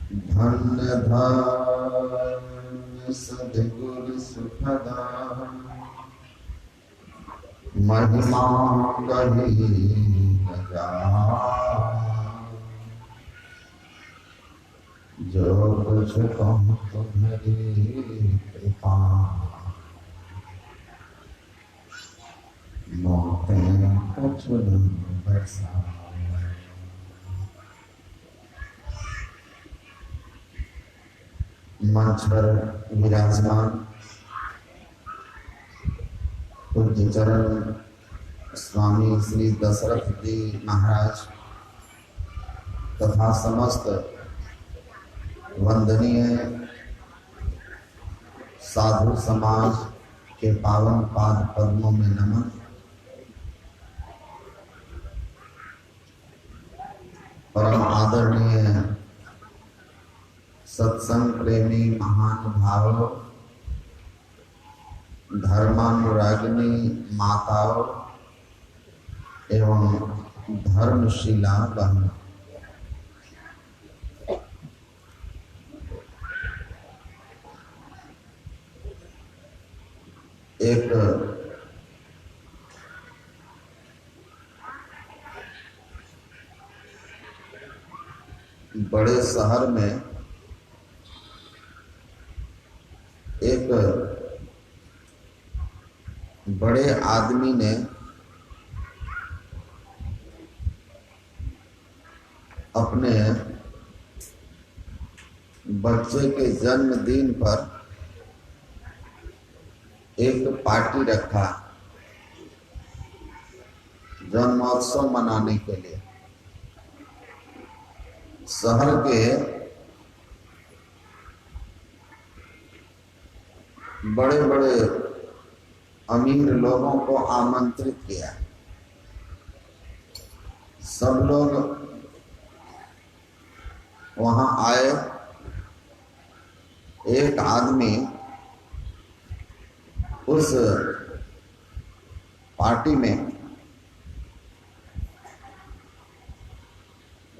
धन्य धर्म सद्गुरु सुखदा महिमा कही न जाए। जो कुछ कहूँ तुम्हारी कृपा मोहते कुछ बरसा। मंच पर विराजमान पूज्य चरण स्वामी श्री दशरथ जी महाराज तथा समस्त वंदनीय साधु समाज के पावन पाद पद्मों में नमन। परम आदरणीय सत्संग प्रेमी महानुभाव, धर्मानुरागिनी माताओं एवं धर्मशिला बहनों, एक बड़े शहर में एक बड़े आदमी ने अपने बच्चे के जन्मदिन पर एक पार्टी रखा जन्मोत्सव मनाने के लिए। शहर के बड़े बड़े अमीर लोगों को आमंत्रित किया। सब लोग वहां आए। एक आदमी उस पार्टी में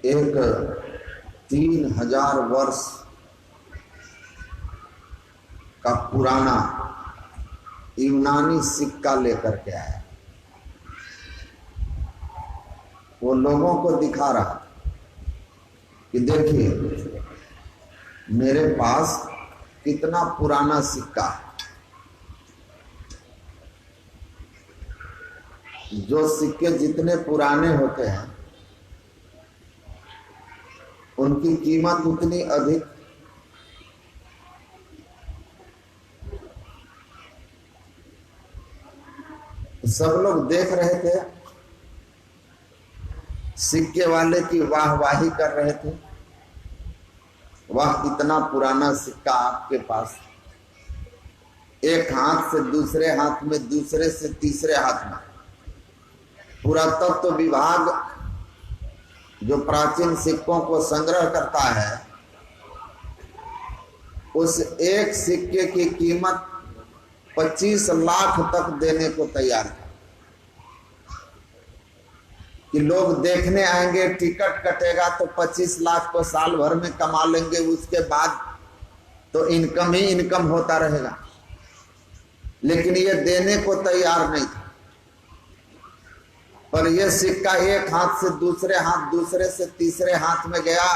एक 3000 वर्ष का पुराना यूनानी सिक्का लेकर के आया। वो लोगों को दिखा रहा कि देखिए मेरे पास कितना पुराना सिक्का है। जो सिक्के जितने पुराने होते हैं उनकी कीमत उतनी अधिक। सब लोग देख रहे थे, सिक्के वाले की वाहवाही कर रहे थे। वह इतना पुराना सिक्का आपके पास, एक हाथ से दूसरे हाथ में, दूसरे से तीसरे हाथ में। पुरातत्व विभाग जो प्राचीन सिक्कों को संग्रह करता है, उस एक सिक्के की कीमत 25 लाख तक देने को तैयार है कि लोग देखने आएंगे, टिकट कटेगा तो 25 लाख को साल भर में कमा लेंगे। उसके बाद तो इनकम ही इनकम होता रहेगा। लेकिन ये देने को तैयार नहीं था। पर यह सिक्का एक हाथ से दूसरे हाथ, दूसरे से तीसरे हाथ में गया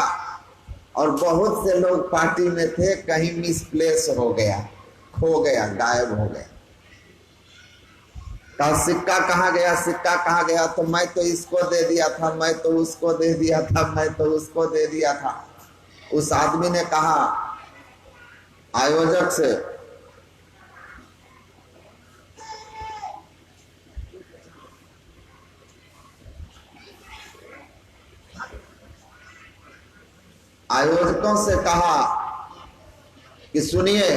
और बहुत से लोग पार्टी में थे। कहीं मिसप्लेस हो गया, खो गया, गायब हो गया। तो सिक्का कहाँ गया, सिक्का कहाँ गया? तो मैं तो इसको दे दिया था, मैं तो उसको दे दिया था, मैं तो उसको दे दिया था। उस आदमी ने कहा आयोजक से, आयोजकों से कहा कि सुनिए,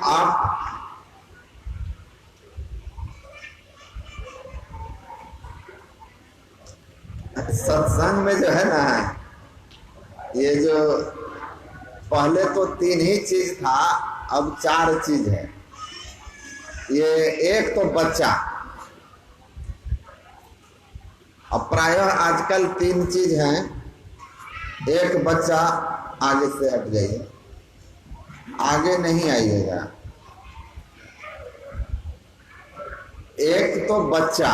आप सत्संग में जो है ना, ये जो पहले तो 3 ही चीज था, अब 4 चीज है। ये एक तो बच्चा, अब प्रायः आजकल 3 चीज हैं। एक, बच्चा आगे से हट जाइए, आगे नहीं आइएगा। एक तो बच्चा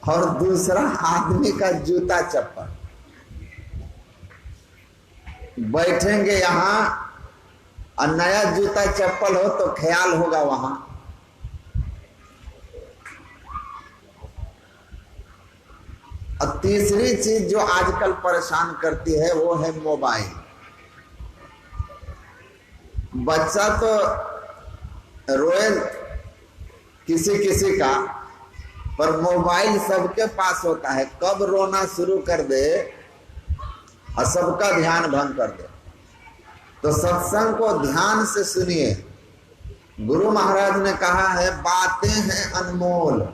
और दूसरा आदमी का जूता चप्पल। बैठेंगे यहां और नया जूता चप्पल हो तो ख्याल होगा वहां। और तीसरी चीज जो आजकल परेशान करती है वो है मोबाइल। बच्चा तो रोए किसी किसी का, पर मोबाइल सबके पास होता है। कब रोना शुरू कर दे और सबका ध्यान भंग कर दे। तो सत्संग को ध्यान से सुनिए। गुरु महाराज ने कहा है, बातें हैं अनमोल,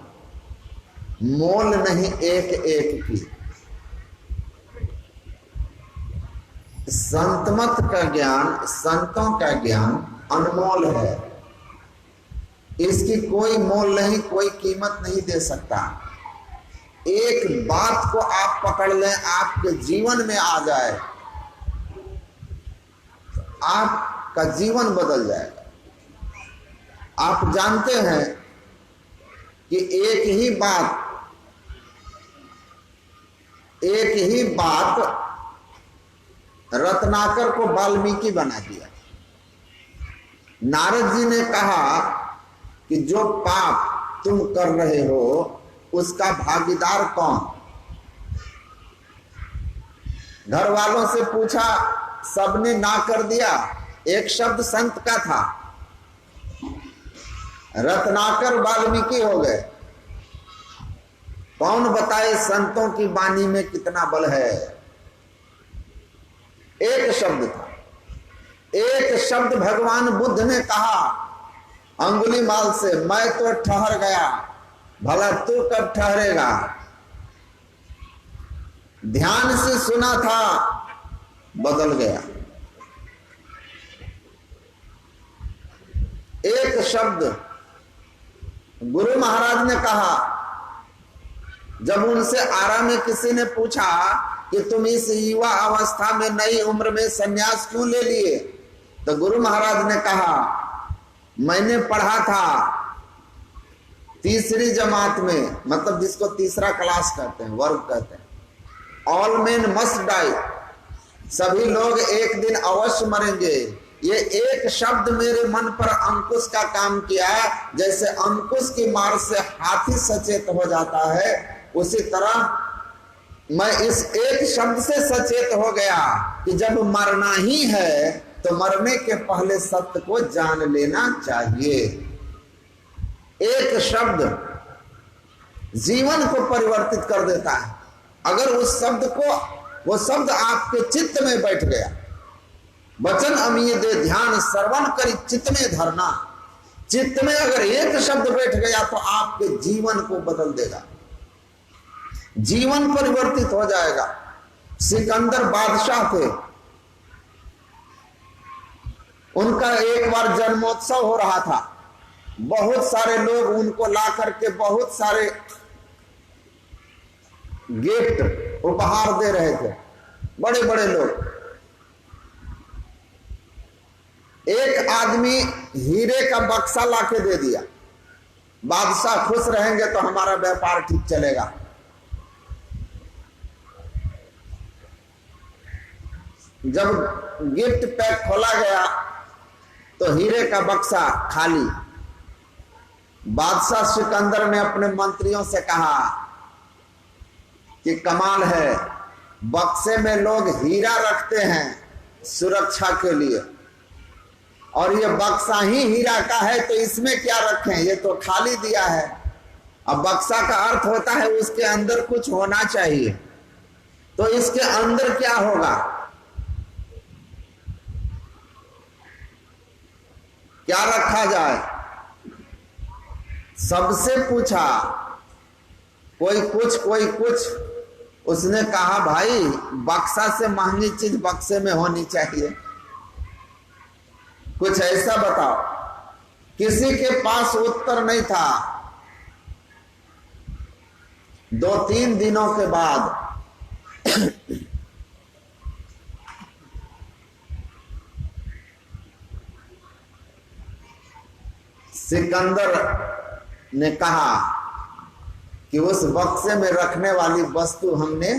मोल नहीं एक एक की। संतमत का ज्ञान, संतों का ज्ञान अनमोल है। इसकी कोई मोल नहीं, कोई कीमत नहीं दे सकता। एक बात को आप पकड़ लें, आपके जीवन में आ जाए, आपका जीवन बदल जाएगा। आप जानते हैं कि एक ही बात रत्नाकर को वाल्मीकि बना दिया। नारद जी ने कहा कि जो पाप तुम कर रहे हो उसका भागीदार कौन? घर वालों से पूछा, सबने ना कर दिया। एक शब्द संत का था, रत्नाकर वाल्मीकि हो गए। कौन बताए संतों की वाणी में कितना बल है? एक शब्द था। एक शब्द भगवान बुद्ध ने कहा अंगुलीमाल से, मैं तो ठहर गया, भला तू कब ठहरेगा? ध्यान से सुना था, बदल गया। एक शब्द गुरु महाराज ने कहा। जब उनसे आरा में किसी ने पूछा कि तुम इस युवा अवस्था में, नई उम्र में सन्यास क्यों ले लिए, तो गुरु महाराज ने कहा, मैंने पढ़ा था 3री जमात में, मतलब जिसको 3रा क्लास कहते हैं, वर्ग कहते हैं, ऑल मेन मस्ट डाई, सभी लोग एक दिन अवश्य मरेंगे। ये एक शब्द मेरे मन पर अंकुश का काम किया। जैसे अंकुश की मार से हाथी सचेत हो जाता है, उसी तरह मैं इस एक शब्द से सचेत हो गया कि जब मरना ही है तो मरने के पहले सत्य को जान लेना चाहिए। एक शब्द जीवन को परिवर्तित कर देता है। अगर उस शब्द को, वो शब्द आपके चित्त में बैठ गया, वचन अमीय दे ध्यान श्रवण करी चित्त में धरना, चित्त में अगर एक शब्द बैठ गया तो आपके जीवन को बदल देगा, जीवन परिवर्तित हो जाएगा। सिकंदर बादशाह थे, उनका एक बार जन्मोत्सव हो रहा था। बहुत सारे लोग उनको ला करके बहुत सारे गिफ्ट उपहार दे रहे थे, बड़े बड़े लोग। एक आदमी हीरे का बक्सा लाके दे दिया। बादशाह खुश रहेंगे तो हमारा व्यापार ठीक चलेगा। जब गिफ्ट पैक खोला गया तो हीरे का बक्सा खाली। बादशाह सिकंदर ने अपने मंत्रियों से कहा कि कमाल है, बक्से में लोग हीरा रखते हैं सुरक्षा के लिए, और ये बक्सा ही हीरा का है तो इसमें क्या रखें, ये तो खाली दिया है। अब बक्सा का अर्थ होता है उसके अंदर कुछ होना चाहिए, तो इसके अंदर क्या होगा, क्या रखा जाए? सबसे पूछा, कोई कुछ कोई कुछ। उसने कहा भाई बक्सा से महंगी चीज बक्से में होनी चाहिए, कुछ ऐसा बताओ। किसी के पास उत्तर नहीं था। 2-3 दिनों के बाद सिकंदर ने कहा कि उस बक्से में रखने वाली वस्तु हमने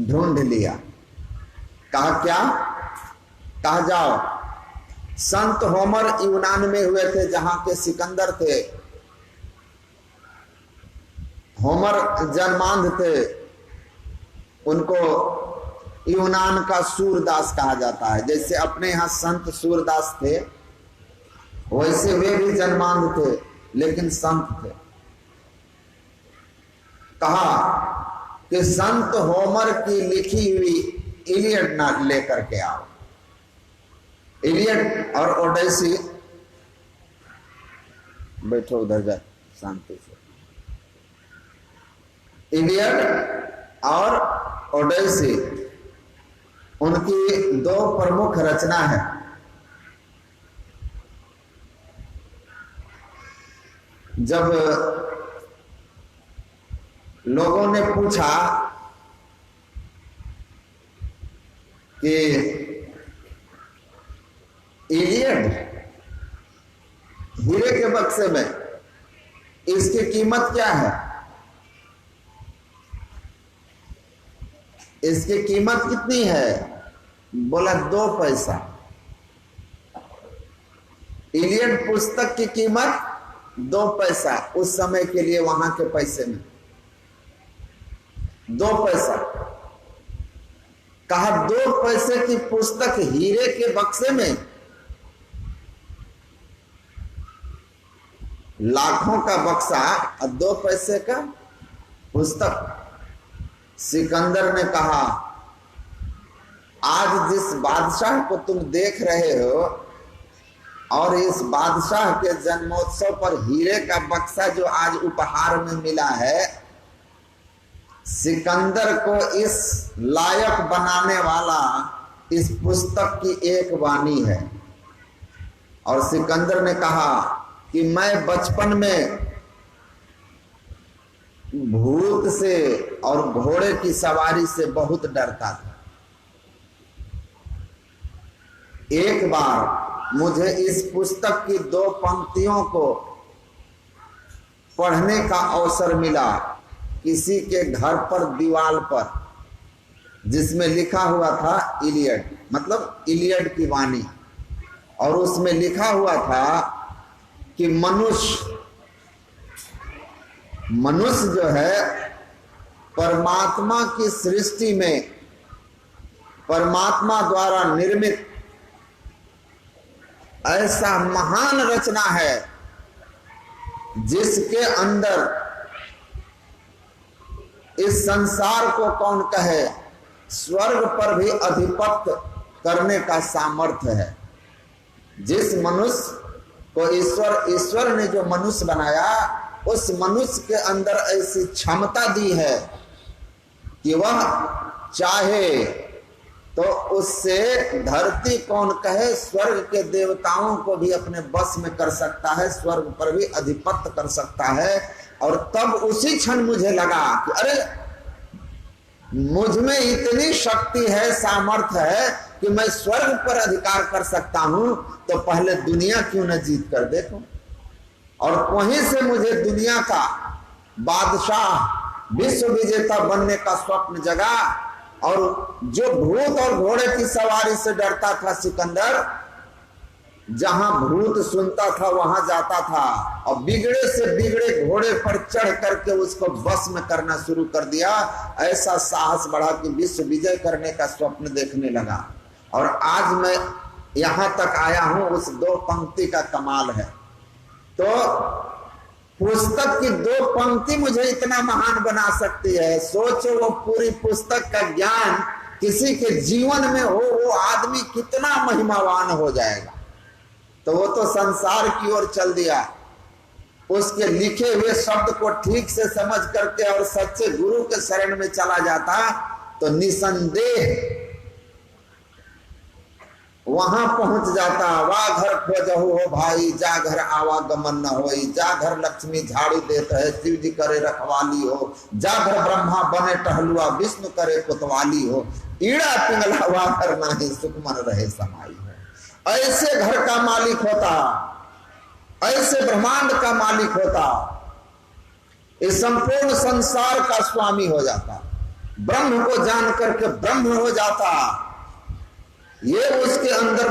ढूंढ लिया। कहा क्या? कहा जाओ। संत होमर यूनान में हुए थे, जहां के सिकंदर थे। होमर जन्मांध थे, उनको यूनान का सूरदास कहा जाता है। जैसे अपने यहां संत सूरदास थे, वैसे वे भी जन्मांध थे लेकिन संत थे। कहा कि संत होमर की लिखी हुई इलियड ना लेकर के आओ। इलियड और ओडेसी, बैठो उधर जा शांति से। इलियड और ओडेसी उनकी 2 प्रमुख रचना है। जब लोगों ने पूछा कि इलियड हीरे के बक्से में, इसकी कीमत क्या है? इसकी कीमत कितनी है? बोला 2 पैसा। इलियड पुस्तक की कीमत 2 पैसा, उस समय के लिए वहां के पैसे में 2 पैसा। कहा 2 पैसे की पुस्तक हीरे के बक्से में? लाखों का बक्सा और 2 पैसे का पुस्तक। सिकंदर ने कहा, आज जिस बादशाह को तुम देख रहे हो और इस बादशाह के जन्मोत्सव पर हीरे का बक्सा जो आज उपहार में मिला है, सिकंदर को इस लायक बनाने वाला इस पुस्तक की एक वाणी है। और सिकंदर ने कहा कि मैं बचपन में भूत से और घोड़े की सवारी से बहुत डरता था। एक बार मुझे इस पुस्तक की 2 पंक्तियों को पढ़ने का अवसर मिला, किसी के घर पर दीवार पर, जिसमें लिखा हुआ था इलियड, मतलब इलियड की वाणी। और उसमें लिखा हुआ था कि मनुष्य जो है परमात्मा की सृष्टि में परमात्मा द्वारा निर्मित ऐसा महान रचना है जिसके अंदर इस संसार को कौन कहे, स्वर्ग पर भी अधिपत्य करने का सामर्थ्य है। जिस मनुष्य को ईश्वर ने जो मनुष्य बनाया, उस मनुष्य के अंदर ऐसी क्षमता दी है कि वह चाहे तो उससे धरती कौन कहे, स्वर्ग के देवताओं को भी अपने बस में कर सकता है, स्वर्ग पर भी अधिपत्य कर सकता है। और तब उसी क्षण मुझे लगा कि अरे, मुझ में इतनी शक्ति है, सामर्थ्य है कि मैं स्वर्ग पर अधिकार कर सकता हूं, तो पहले दुनिया क्यों न जीत कर देखो। और वहीं से मुझे दुनिया का बादशाह, विश्व विजेता बनने का स्वप्न जगा। और जो भूत और घोड़े की सवारी से डरता था सिकंदर, जहां भूत सुनता था वहां जाता था और बिगड़े से बिगड़े घोड़े पर चढ़ करके उसको बस में करना शुरू कर दिया। ऐसा साहस बढ़ा कि विश्व विजय करने का स्वप्न देखने लगा। और आज मैं यहां तक आया हूं, उस 2 पंक्ति का कमाल है। तो पुस्तक की 2 पंक्ति मुझे इतना महान बना सकती है। सोचो वो पूरी पुस्तक का ज्ञान किसी के जीवन में हो, वो आदमी कितना महिमावान हो जाएगा। तो वो तो संसार की ओर चल दिया, उसके लिखे हुए शब्द को ठीक से समझ करके और सच्चे गुरु के शरण में चला जाता तो निसंदेह वहां पहुंच जाता। वा घर खोजहु हो भाई, जा घर आवागमन न होई, जा घर लक्ष्मी झाड़ू देता है, शिव जी करे रखवाली हो, जा घर ब्रह्मा बने टहलुआ, विष्णु करे कोतवाली हो, ईड़ा पिंगला वा घर नाही, सुख मन रहे समाई हो। ऐसे घर का मालिक होता, ऐसे ब्रह्मांड का मालिक होता, इस संपूर्ण संसार का स्वामी हो जाता, ब्रह्म को जान करके ब्रह्म हो जाता। ये उसके अंदर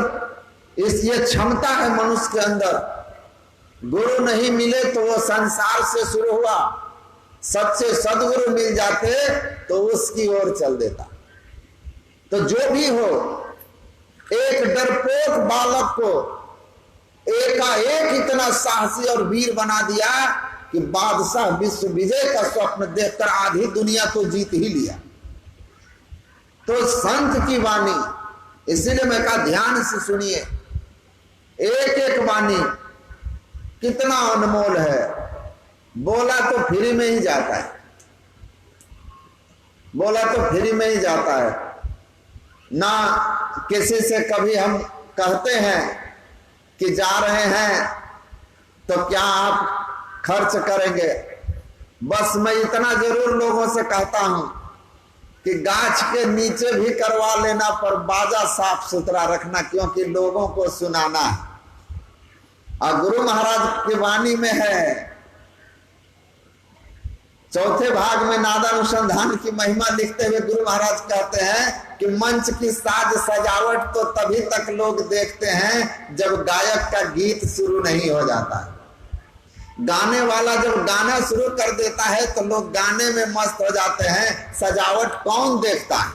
ये क्षमता है मनुष्य के अंदर। गुरु नहीं मिले तो वो संसार से शुरू हुआ, सच्चे सदगुरु मिल जाते तो उसकी ओर चल देता। तो जो भी हो, एक डरपोक बालक को एकाएक इतना साहसी और वीर बना दिया कि बादशाह विश्व विजय का स्वप्न देखकर आधी दुनिया तो जीत ही लिया। तो संत की वाणी, इसीलिए मैं कहा ध्यान से सुनिए, एक एक वाणी कितना अनमोल है। बोला तो फ्री में ही जाता है, बोला तो फ्री में ही जाता है ना। किसी से कभी हम कहते हैं कि जा रहे हैं तो क्या आप खर्च करेंगे? बस मैं इतना जरूर लोगों से कहता हूं कि गाछ के नीचे भी करवा लेना, पर बाजा साफ सुथरा रखना, क्योंकि लोगों को सुनाना है। और गुरु महाराज की वाणी में है, चौथे भाग में नादानुसंधान की महिमा लिखते हुए गुरु महाराज कहते हैं कि मंच की साज सजावट तो तभी तक लोग देखते हैं जब गायक का गीत शुरू नहीं हो जाता है। गाने वाला जब गाना शुरू कर देता है तो लोग गाने में मस्त हो जाते हैं, सजावट कौन देखता है?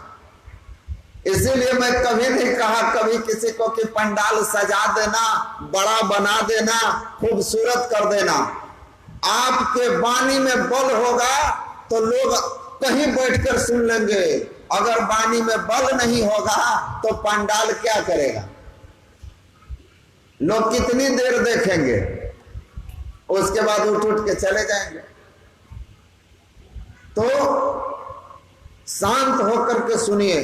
इसीलिए मैं कभी नहीं कहा कभी किसी को कि पंडाल सजा देना, बड़ा बना देना, खूबसूरत कर देना। आपके वाणी में बल होगा तो लोग कहीं बैठकर सुन लेंगे, अगर वाणी में बल नहीं होगा तो पंडाल क्या करेगा? लोग कितनी देर देखेंगे, उसके बाद उठ उठ के चले जाएंगे। तो शांत होकर के सुनिए।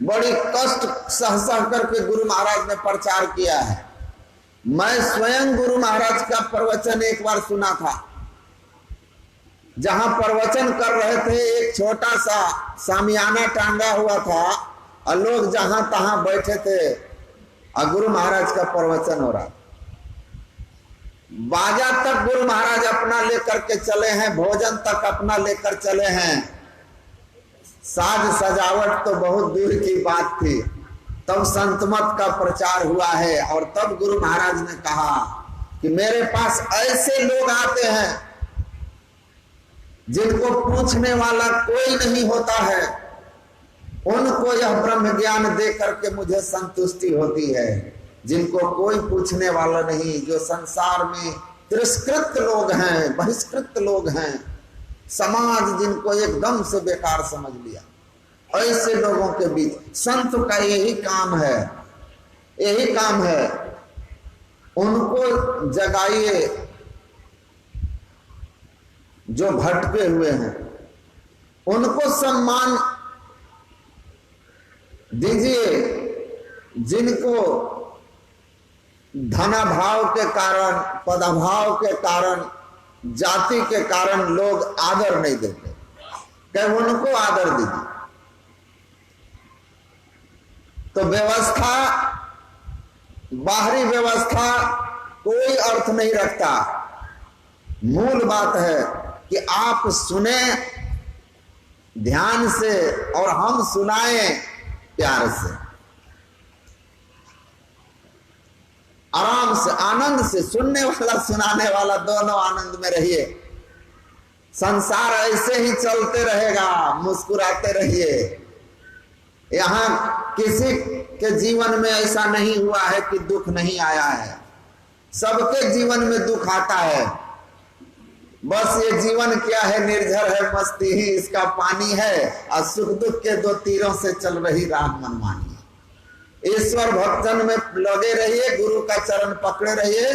बड़ी कष्ट सह सह करके गुरु महाराज ने प्रचार किया है। मैं स्वयं गुरु महाराज का प्रवचन एक बार सुना था। जहां प्रवचन कर रहे थे, एक छोटा सा सामियाना टांगा हुआ था और लोग जहां तहां बैठे थे और गुरु महाराज का प्रवचन हो रहा। बाजा तक गुरु महाराज अपना लेकर के चले हैं, भोजन तक अपना लेकर चले हैं, साज सजावट तो बहुत दूर की बात थी। तब संतमत का प्रचार हुआ है और तब गुरु महाराज ने कहा कि मेरे पास ऐसे लोग आते हैं जिनको पूछने वाला कोई नहीं होता है, उनको यह ब्रह्म ज्ञान दे करके मुझे संतुष्टि होती है। जिनको कोई पूछने वाला नहीं, जो संसार में तिरस्कृत लोग हैं, बहिष्कृत लोग हैं, समाज जिनको एकदम से बेकार समझ लिया, ऐसे लोगों के बीच संत का यही काम है, यही काम है। उनको जगाइए जो भटके हुए हैं, उनको सम्मान दीजिए जिनको धनाभाव के कारण, पदाभाव के कारण, जाति के कारण लोग आदर नहीं देते, क्या उनको आदर दीजिए। तो व्यवस्था, बाहरी व्यवस्था कोई अर्थ नहीं रखता। मूल बात है कि आप सुने ध्यान से और हम सुनाएं प्यार से, आराम से, आनंद से। सुनने वाला सुनाने वाला दोनों आनंद में रहिए। संसार ऐसे ही चलते रहेगा, मुस्कुराते रहिए। यहां किसी के जीवन में ऐसा नहीं हुआ है कि दुख नहीं आया है, सबके जीवन में दुख आता है। बस ये जीवन क्या है, निर्झर है, मस्ती ही इसका पानी है और सुख दुख के दो तीरों से चल रही राह मनमानी। ईश्वर भक्तन में लगे रहिए, गुरु का चरण पकड़े रहिए।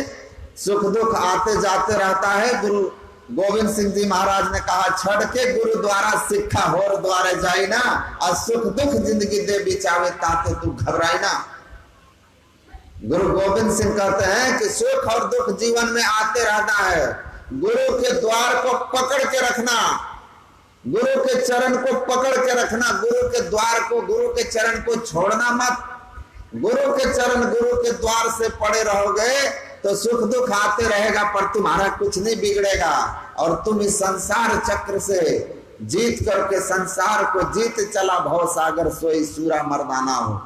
सुख दुख आते जाते रहता है, गुरु गोविंद सिंह जी महाराज ने कहा, छड़ के गुरु द्वारा सिक्खा होर द्वारे जाई ना, और सुख दुख जिंदगी दे बिचावे ताते तू घबराई ना। गुरु गोविंद सिंह कहते हैं कि सुख और दुख जीवन में आते रहना है, गुरु के द्वार को पकड़ के रखना, गुरु के चरण को पकड़ के रखना, गुरु के द्वार को, गुरु के चरण को छोड़ना मत। गुरु के चरण, गुरु के द्वार से पड़े रहोगे तो सुख दुख आते रहेगा, पर तुम्हारा कुछ नहीं बिगड़ेगा, और तुम इस संसार चक्र से जीत करके संसार को जीत चला भव सागर सोई सूरा मर्दाना हो।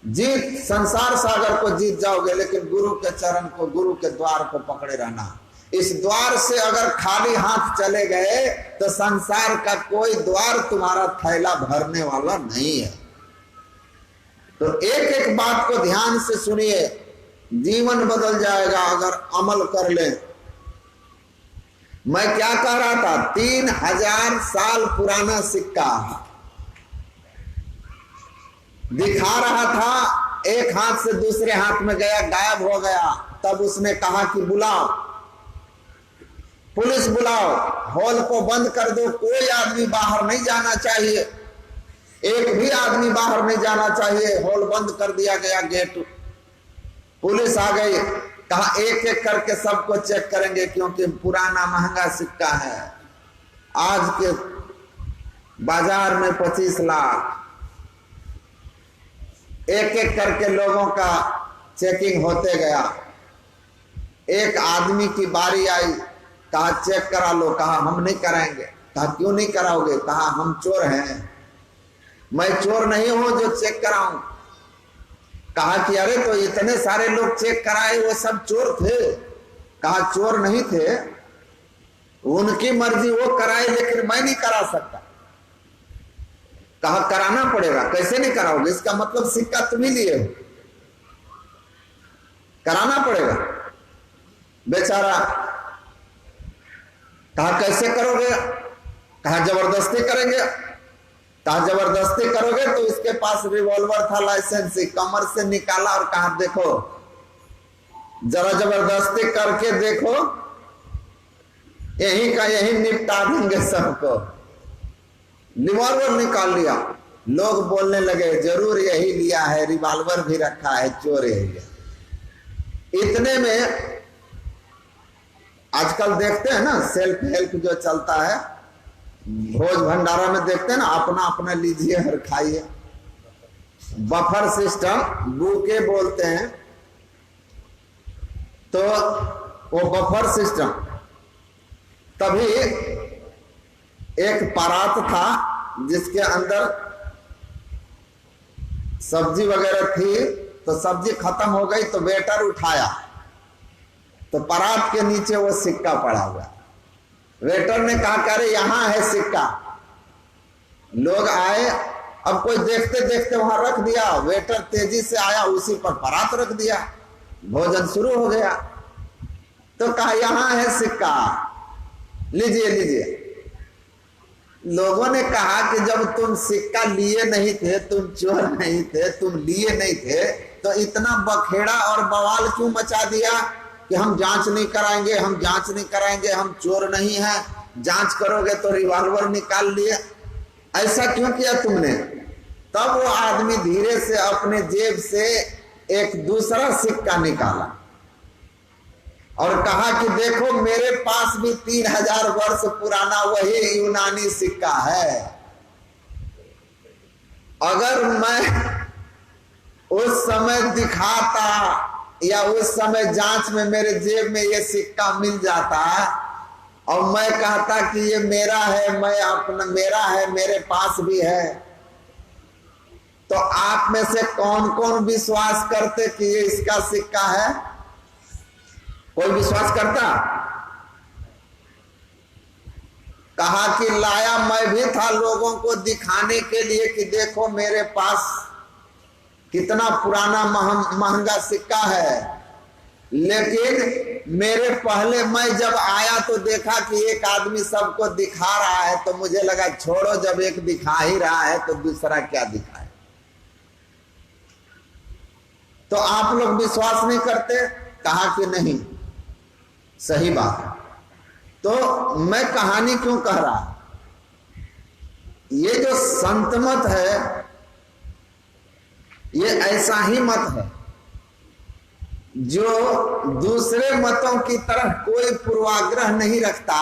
जीत संसार सागर को जीत जाओगे, लेकिन गुरु के चरण को, गुरु के द्वार को पकड़े रहना। इस द्वार से अगर खाली हाथ चले गए तो संसार का कोई द्वार तुम्हारा थैला भरने वाला नहीं है। तो एक एक बात को ध्यान से सुनिए, जीवन बदल जाएगा अगर अमल कर ले। मैं क्या कह रहा था, 3000 साल पुराना सिक्का दिखा रहा था, एक हाथ से दूसरे हाथ में गया, गायब हो गया। तब उसने कहा कि बुलाओ, पुलिस बुलाओ, हॉल को बंद कर दो, कोई आदमी बाहर नहीं जाना चाहिए, एक भी आदमी बाहर नहीं जाना चाहिए। हॉल बंद कर दिया गया, गेट। पुलिस आ गई, कहा एक एक करके सबको चेक करेंगे, क्योंकि पुराना महंगा सिक्का है, आज के बाजार में 25 लाख। एक एक करके लोगों का चेकिंग होते गया। एक आदमी की बारी आई, कहा चेक करा लो। कहा हम नहीं कराएंगे। कहा क्यों नहीं कराओगे? कहा हम चोर हैं। मैं चोर नहीं हूं जो चेक कराऊं। कहा कि अरे तो इतने सारे लोग चेक कराए, वो सब चोर थे। कहा चोर नहीं थे, उनकी मर्जी, वो कराए, लेकिन मैं नहीं करा सकता। कहा कराना पड़ेगा। कैसे नहीं कराओगे? इसका मतलब सिक्का तुम ही लिए हो, कराना पड़ेगा। बेचारा कहा कैसे करोगे? कहा जबरदस्ती करेंगे। कहा जबरदस्ती करोगे तो इसके पास रिवॉल्वर था, लाइसेंस, कमर से निकाला और कहा देखो जरा जबरदस्ती करके देखो, यही का यही निपटा देंगे सबको। रिवॉल्वर निकाल लिया। लोग बोलने लगे जरूर यही लिया है, रिवॉल्वर भी रखा है, चोर यही है। इतने में आजकल देखते हैं ना सेल्फ हेल्प जो चलता है, भोज भंडारा में देखते हैं ना, अपना अपना लीजिए और खाइए। बफर सिस्टम, बूके बोलते हैं। तो वो बफर सिस्टम, तभी एक परात था जिसके अंदर सब्जी वगैरह थी। तो सब्जी खत्म हो गई तो वेटर उठाया, तो परात के नीचे वो सिक्का पड़ा हुआ। वेटर ने कहा कि अरे यहां है सिक्का। लोग आए, अब कोई देखते देखते वहां रख दिया। वेटर तेजी से आया, उसी पर परात रख दिया, भोजन शुरू हो गया। तो कहा यहां है सिक्का, लीजिए लीजिए। लोगों ने कहा कि जब तुम सिक्का लिए नहीं थे, तुम चोर नहीं थे, तुम लिए नहीं थे, तो इतना बखेड़ा और बवाल क्यों मचा दिया कि हम जांच नहीं कराएंगे, हम जांच नहीं कराएंगे, हम चोर नहीं हैं, जांच करोगे तो रिवॉल्वर निकाल लिए। ऐसा क्यों किया तुमने? तब वो आदमी धीरे से अपने जेब से एक दूसरा सिक्का निकाला और कहा कि देखो मेरे पास भी 3000 वर्ष पुराना वही यूनानी सिक्का है। अगर मैं उस समय दिखाता या उस समय जांच में मेरे जेब में ये सिक्का मिल जाता और मैं कहता कि ये मेरा है, मैं अपना, मेरा है, मेरे पास भी है, तो आप में से कौन कौन विश्वास करते कि ये इसका सिक्का है? कोई विश्वास करता? कहा कि लाया मैं भी था लोगों को दिखाने के लिए कि देखो मेरे पास कितना पुराना महंगा सिक्का है। लेकिन मेरे पहले मैं जब आया तो देखा कि एक आदमी सबको दिखा रहा है, तो मुझे लगा छोड़ो, जब एक दिखा ही रहा है तो दूसरा क्या दिखाए। तो आप लोग विश्वास नहीं करते? कहा कि नहीं, सही बात है। तो मैं कहानी क्यों कह रहा, ये जो संत मत है ये ऐसा ही मत है जो दूसरे मतों की तरह कोई पूर्वाग्रह नहीं रखता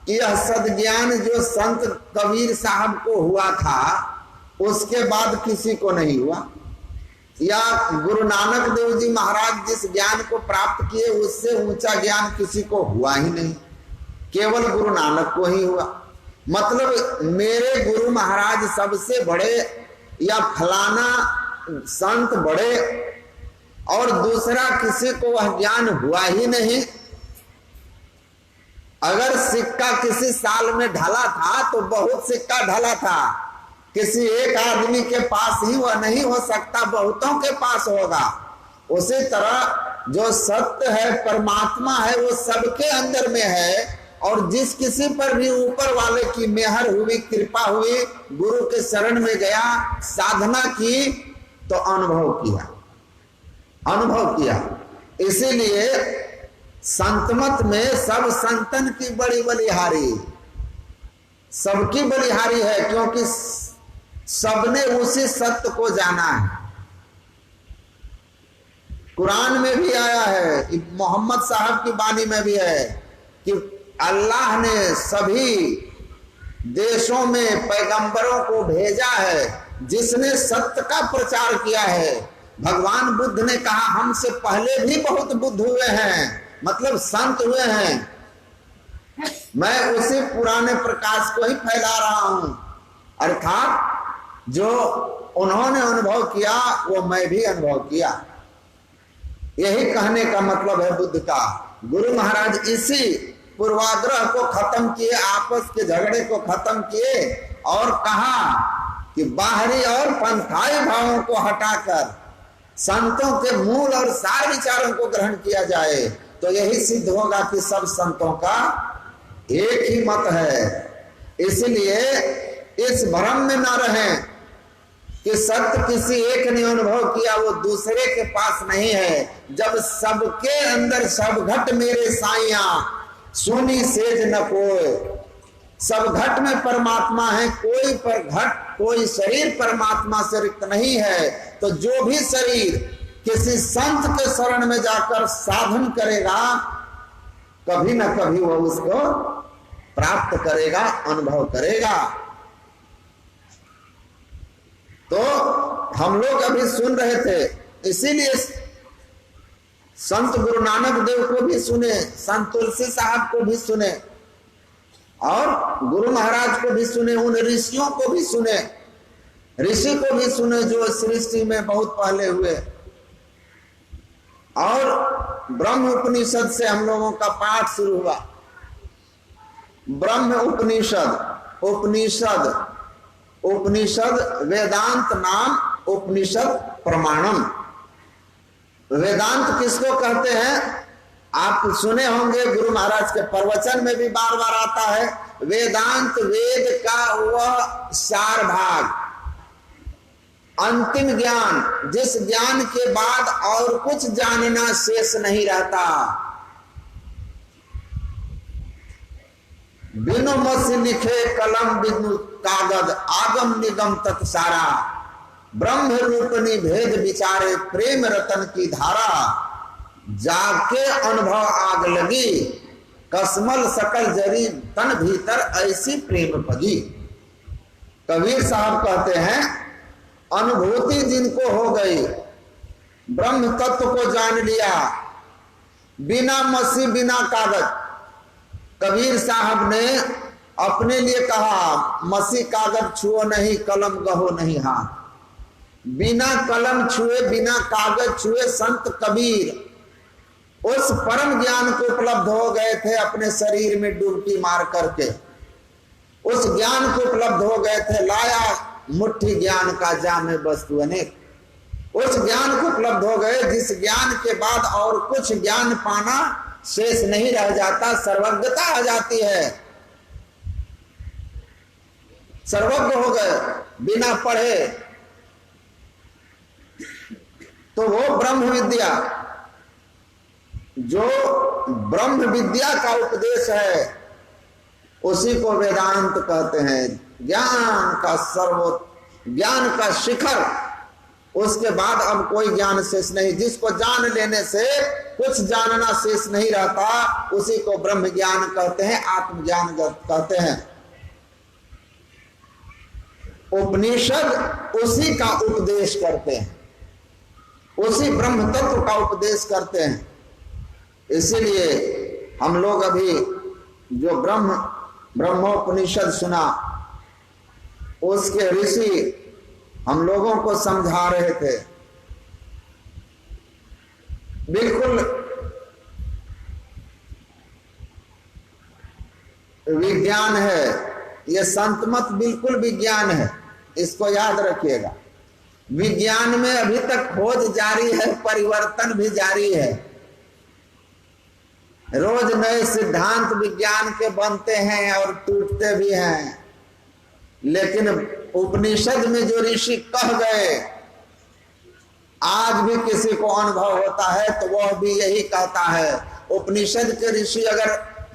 कि यह सद्ज्ञान जो संत कबीर साहब को हुआ था उसके बाद किसी को नहीं हुआ, या गुरु नानक देव जी महाराज जिस ज्ञान को प्राप्त किए उससे ऊंचा ज्ञान किसी को हुआ ही नहीं, केवल गुरु नानक को ही हुआ। मतलब मेरे गुरु महाराज सबसे बड़े या फलाना संत बड़े और दूसरा किसी को वह ज्ञान हुआ ही नहीं। अगर सिक्का किसी साल में ढला था तो बहुत सिक्का ढला था, किसी एक आदमी के पास ही वह नहीं हो सकता, बहुतों के पास होगा। उसी तरह जो सत्य है परमात्मा है वो सबके अंदर में है, और जिस किसी पर भी ऊपर वाले की मेहर हुई कृपा हुई गुरु के शरण में गया साधना की तो अनुभव किया। इसीलिए संतमत में सब संतन की बड़ी बलिहारी, सबकी बलिहारी है, क्योंकि सबने उसी सत्य को जाना है। कुरान में भी आया है, मोहम्मद साहब की बानी में भी है कि अल्लाह ने सभी देशों में पैगंबरों को भेजा है जिसने सत्य का प्रचार किया है। भगवान बुद्ध ने कहा हमसे पहले भी बहुत बुद्ध हुए हैं, मतलब संत हुए हैं, मैं उसी पुराने प्रकाश को ही फैला रहा हूं। अर्थात जो उन्होंने अनुभव किया वो मैं भी अनुभव किया, यही कहने का मतलब है बुद्ध का। गुरु महाराज इसी पूर्वाग्रह को खत्म किए, आपस के झगड़े को खत्म किए और कहा कि बाहरी और पंथाई भावों को हटाकर संतों के मूल और सार विचारों को ग्रहण किया जाए तो यही सिद्ध होगा कि सब संतों का एक ही मत है। इसलिए इस भ्रम में न रहें कि सत्य किसी एक ने अनुभव किया वो दूसरे के पास नहीं है। जब सबके अंदर सब घट मेरे साइया सोनी सेज न कोई, सब घट में परमात्मा है, कोई पर घट कोई शरीर परमात्मा से रिक्त नहीं है। तो जो भी शरीर किसी संत के शरण में जाकर साधन करेगा कभी न कभी वो उसको प्राप्त करेगा, अनुभव करेगा। तो हम लोग अभी सुन रहे थे, इसीलिए संत गुरु नानक देव को भी सुने, संत तुलसी साहब को भी सुने और गुरु महाराज को भी सुने, उन ऋषियों को भी सुने, ऋषि को भी सुने जो सृष्टि में बहुत पहले हुए। और ब्रह्म उपनिषद से हम लोगों का पाठ शुरू हुआ। ब्रह्म उपनिषद, उपनिषद वेदांत नाम उपनिषद प्रमाणम। वेदांत किसको कहते हैं आप सुने होंगे, गुरु महाराज के प्रवचन में भी बार बार आता है। वेदांत वेद का वह सार भाग, अंतिम ज्ञान, जिस ज्ञान के बाद और कुछ जानना शेष नहीं रहता। बिनु मसी लिखे कलम बिनु कागज, आगम निगम तत्सारा, ब्रह्म रूपनी भेद विचारे, प्रेम रतन की धारा, जाके अनुभव आग लगी, कसमल सकल जरी तन भीतर ऐसी प्रेम पगी। कबीर साहब कहते हैं अनुभूति जिनको हो गई, ब्रह्म तत्व को जान लिया, बिना मसी बिना कागज। कबीर साहब ने अपने लिए कहा मसी कागज छुओ नहीं, कलम गहो नहीं हाथ। बिना कलम छुए बिना कागज छुए संत कबीर उस परम ज्ञान को उपलब्ध हो गए थे, अपने शरीर में डुबकी मार करके उस ज्ञान को उपलब्ध हो गए थे। लाया मुट्ठी ज्ञान का जामे वस्तु अनेक, उस ज्ञान को उपलब्ध हो गए जिस ज्ञान के बाद और कुछ ज्ञान पाना शेष नहीं रह जाता, सर्वज्ञता आ जाती है। सर्वज्ञ हो गए बिना पढ़े, तो वो ब्रह्म विद्या जो ब्रह्म विद्या का उपदेश है उसी को वेदांत कहते हैं। ज्ञान का शिखर, उसके बाद अब कोई ज्ञान शेष नहीं। जिसको जान लेने से कुछ जानना शेष नहीं रहता, उसी को ब्रह्म ज्ञान कहते हैं, आत्मज्ञान कहते हैं। उपनिषद उसी का उपदेश करते हैं, उसी ब्रह्म तत्व का उपदेश करते हैं। इसीलिए हम लोग अभी जो ब्रह्मोपनिषद सुना, उसके ऋषि हम लोगों को समझा रहे थे। बिल्कुल विज्ञान है, ये संत मत बिल्कुल विज्ञान है, इसको याद रखिएगा। विज्ञान में अभी तक खोज जारी है, परिवर्तन भी जारी है। रोज नए सिद्धांत विज्ञान के बनते हैं और टूटते भी हैं। लेकिन उपनिषद में जो ऋषि कह गए, आज भी किसी को अनुभव होता है तो वह भी यही कहता है। उपनिषद के ऋषि अगर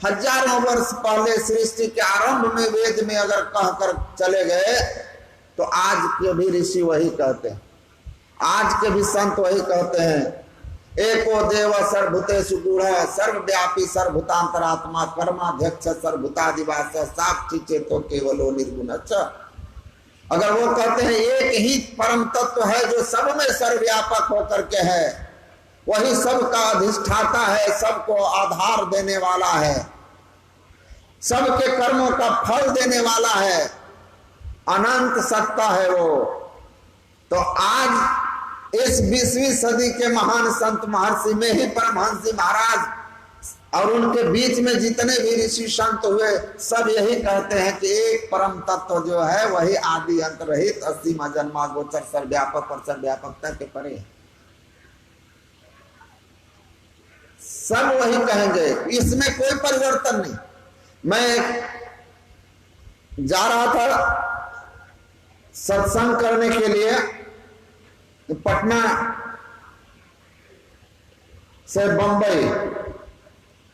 हजारों वर्ष पहले सृष्टि के आरंभ में वेद में अगर कहकर चले गए, तो आज के भी ऋषि वही कहते हैं, आज के भी संत वही कहते हैं। एको देव सर्वभूतेषु गूढ़ः सर्वव्यापी सर्वभूतांतरात्मा कर्माध्यक्ष सर्वभूतादिवास साक्षी चेतो केवलो निर्गुणश्च। अगर वो कहते हैं एक ही परम तत्व है जो सब में सर्वव्यापक होकर के है, वही सबका अधिष्ठाता है, सबको आधार देने वाला है, सबके कर्मों का फल देने वाला है, अनंत सत्ता है वो, तो आज इस 20वीं सदी के महान संत महर्षि में ही परमहंस जी महाराज और उनके बीच में जितने भी ऋषि संत हुए, सब यही कहते हैं कि एक परम तत्व जो है वही आदि अंत रहित असीम अजन्मा गोचर सर्वव्यापक और सर्वव्यापकता के परे है। सब वही कहेंगे, इसमें कोई परिवर्तन नहीं। मैं जा रहा था सत्संग करने के लिए, पटना से बंबई,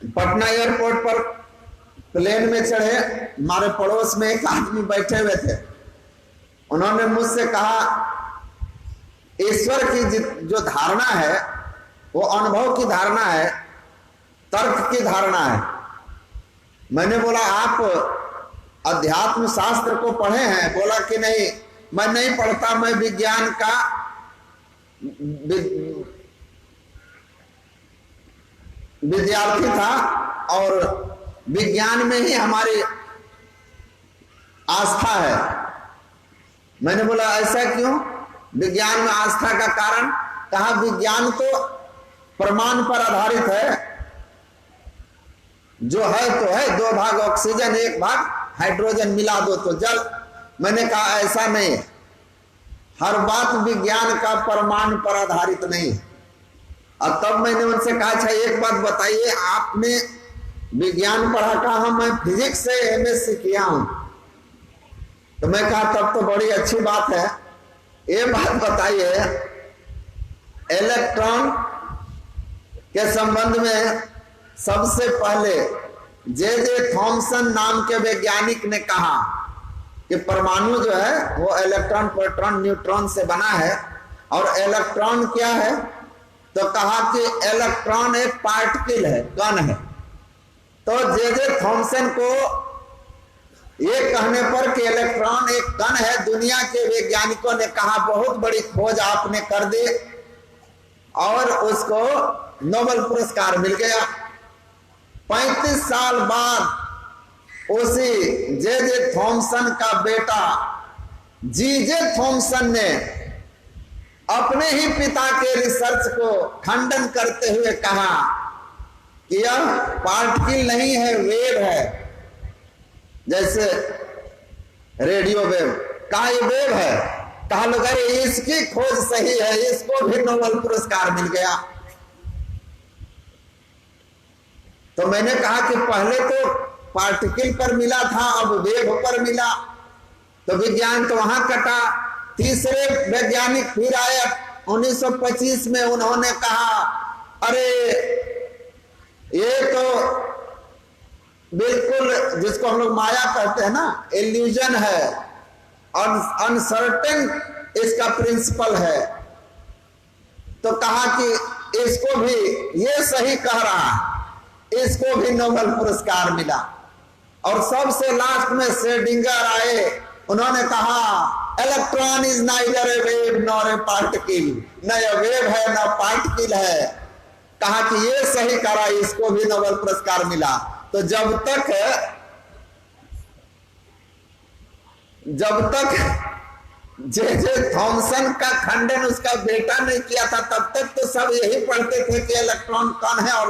पटना एयरपोर्ट पर प्लेन में चढ़े, हमारे पड़ोस में एक आदमी बैठे हुए थे। उन्होंने मुझसे कहा ईश्वर की जो धारणा है वो अनुभव की धारणा है, तर्क की धारणा है। मैंने बोला आप अध्यात्म शास्त्र को पढ़े हैं? बोला कि नहीं, मैं नहीं पढ़ता, मैं विज्ञान का विद्यार्थी था और विज्ञान में ही हमारी आस्था है। मैंने बोला ऐसा क्यों? विज्ञान में आस्था का कारण? कहा विज्ञान तो प्रमाण पर आधारित है, जो है तो है, 2 भाग ऑक्सीजन 1 भाग हाइड्रोजन मिला दो तो जल। मैंने कहा ऐसा नहीं, हर बात विज्ञान का प्रमाण पर आधारित नहीं। और तब मैंने उनसे कहा अच्छा एक बात बताइए, आपने विज्ञान पढ़ा? कहा मैं फिजिक्स से एमएससी किया हूं। तो मैं कहा तब तो बड़ी अच्छी बात है। ये बात बताइए, इलेक्ट्रॉन के संबंध में सबसे पहले जे थॉमसन नाम के वैज्ञानिक ने कहा कि परमाणु जो है वो इलेक्ट्रॉन, प्रोटॉन, न्यूट्रॉन से बना है। और इलेक्ट्रॉन क्या है? तो कहा कि इलेक्ट्रॉन एक पार्टिकल है, कण है। तो जे थॉमसन को ये कहने पर कि इलेक्ट्रॉन एक कण है, दुनिया के वैज्ञानिकों ने कहा बहुत बड़ी खोज आपने कर दी, और उसको नोबेल पुरस्कार मिल गया। 35 साल बाद उसी जे थॉमसन का बेटा जे थॉमसन ने अपने ही पिता के रिसर्च को खंडन करते हुए कहा कि यह पार्टिकल नहीं है, वेव है, जैसे रेडियो वेव। कहा ये वेव है? कहा लोग अरे इसकी खोज सही है, इसको भी नोबेल पुरस्कार मिल गया। तो मैंने कहा कि पहले तो पार्टिकल पर मिला था, अब वेव पर मिला, तो विज्ञान तो वहां कटा। तीसरे वैज्ञानिक फिर आए 1925 में, उन्होंने कहा अरे ये तो बिल्कुल जिसको हम लोग माया कहते हैं ना, इल्यूजन है, अनसर्टेन इसका प्रिंसिपल है। तो कहा कि इसको भी, ये सही कह रहा, इसको भी नोबेल पुरस्कार मिला। और सबसे लास्ट में श्रोडिंगर आए, उन्होंने कहा electron is neither A wave nor a particle, न ये वेव है न पार्टिकल है। कहा कि ये सही करा, इसको भी नोबेल पुरस्कार मिला। तो जब तक जे थॉमसन का खंडन उसका बेटा नहीं किया था, तब तक तो सब यही पढ़ते थे कि इलेक्ट्रॉन कौन है, और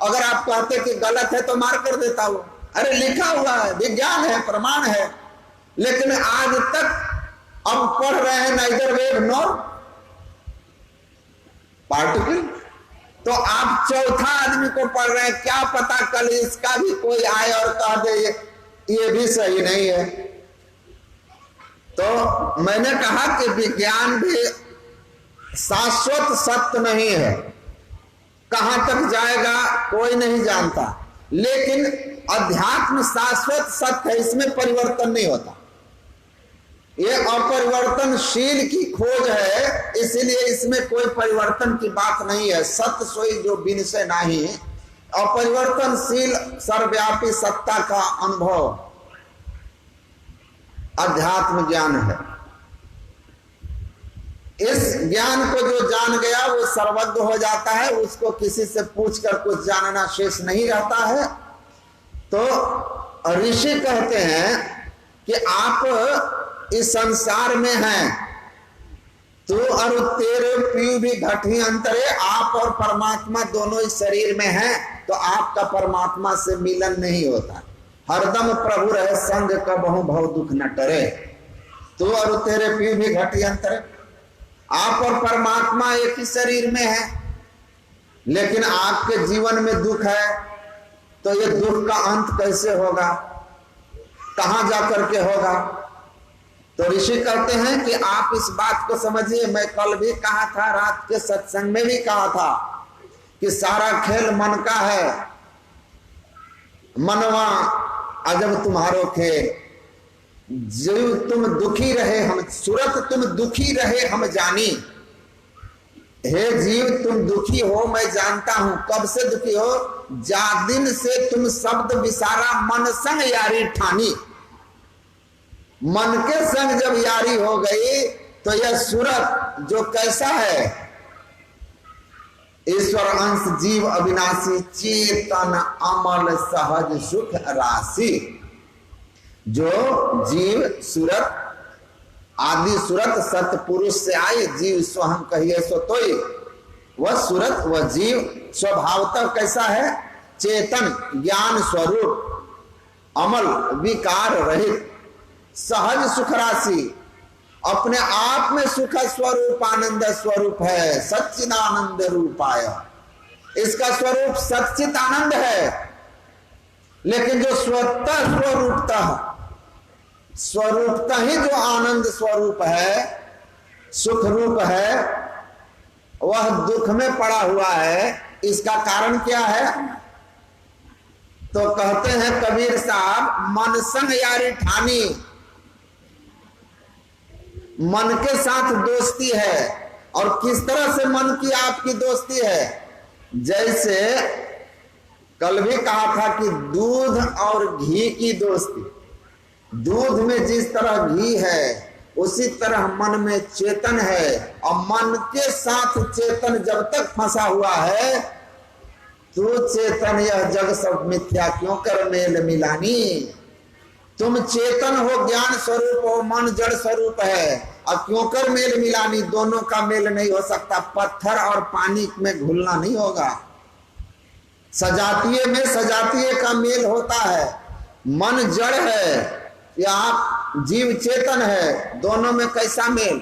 अगर आप कहते कि गलत है तो मार कर देता वो। अरे लिखा हुआ है, विज्ञान है, प्रमाण है। लेकिन आज तक अब पढ़ रहे हैं नाइदर वेव नॉर पार्टिकल। तो आप चौथा आदमी को पढ़ रहे हैं, क्या पता कल इसका भी कोई आए और कह दे ये भी सही नहीं है। तो मैंने कहा कि विज्ञान भी शाश्वत सत्य नहीं है, कहां तक जाएगा कोई नहीं जानता। लेकिन अध्यात्म शाश्वत सत्य है, इसमें परिवर्तन नहीं होता। ये अपरिवर्तनशील की खोज है, इसलिए इसमें कोई परिवर्तन की बात नहीं है। सत्य सोई जो बिनसे नहीं, अपरिवर्तनशील सर्वव्यापी सत्ता का अनुभव अध्यात्म ज्ञान है। इस ज्ञान को जो जान गया वो सर्वज्ञ हो जाता है, उसको किसी से पूछकर कुछ जानना शेष नहीं रहता है। तो ऋषि कहते हैं कि आप इस संसार में हैं, तू और तेरे पीयू भी घटी अंतरे, आप और परमात्मा दोनों इस शरीर में हैं, तो आपका परमात्मा से मिलन नहीं होता। हरदम प्रभु रहे संग कबहु भव दुख न टरे, तू और तेरे पीयू भी घटी अंतरे, आप और परमात्मा एक ही शरीर में है। लेकिन आपके जीवन में दुख है, तो ये दुख का अंत कैसे होगा, कहां जाकर के होगा। तो ऋषि कहते हैं कि आप इस बात को समझिए। मैं कल भी कहा था, रात के सत्संग में भी कहा था कि सारा खेल मन का है। मनवा अजब तुम्हारो खेल, जीव तुम दुखी रहे हम, सूरत तुम दुखी रहे हम जानी। हे जीव तुम दुखी हो, मैं जानता हूं। कब से दुखी हो? जा दिन से तुम शब्द विसारा मन संग यारी ठानी। मन के संग जब यारी हो गई तो यह सूरत जो कैसा है, ईश्वर अंश जीव अविनाशी चेतन अमल सहज सुख राशि। जो जीव सूरत आदि सूरत सतपुरुष से आई, जीव स्वहं कहिए सो तोई। वह सूरत वह जीव स्वभावतः कैसा है? चेतन ज्ञान स्वरूप, अमल विकार रहित, सहज सुख राशि, अपने आप में सुख स्वरूप आनंद स्वरूप है। सच्चिदानंद रूपाय, इसका स्वरूप सच्चित आनंद है। लेकिन जो स्वतः स्वरूपतः ही जो आनंद स्वरूप है, सुख रूप है, वह दुख में पड़ा हुआ है। इसका कारण क्या है? तो कहते हैं कबीर साहब, मन संग यारी ठानी। मन के साथ दोस्ती है। और किस तरह से मन की आपकी दोस्ती है? जैसे कल भी कहा था कि दूध और घी की दोस्ती। दूध में जिस तरह घी है, उसी तरह मन में चेतन है। और मन के साथ चेतन जब तक फंसा हुआ है, तू चेतन यह जग सब मिथ्या क्यों कर मेल मिलानी। तुम चेतन हो, ज्ञान स्वरूप हो, मन जड़ स्वरूप है, अब क्यों कर मेल मिलानी। दोनों का मेल नहीं हो सकता। पत्थर और पानी में घुलना नहीं होगा। सजातीय में सजातीय का मेल होता है। मन जड़ है या आप जीव चेतन है, दोनों में कैसा मेल?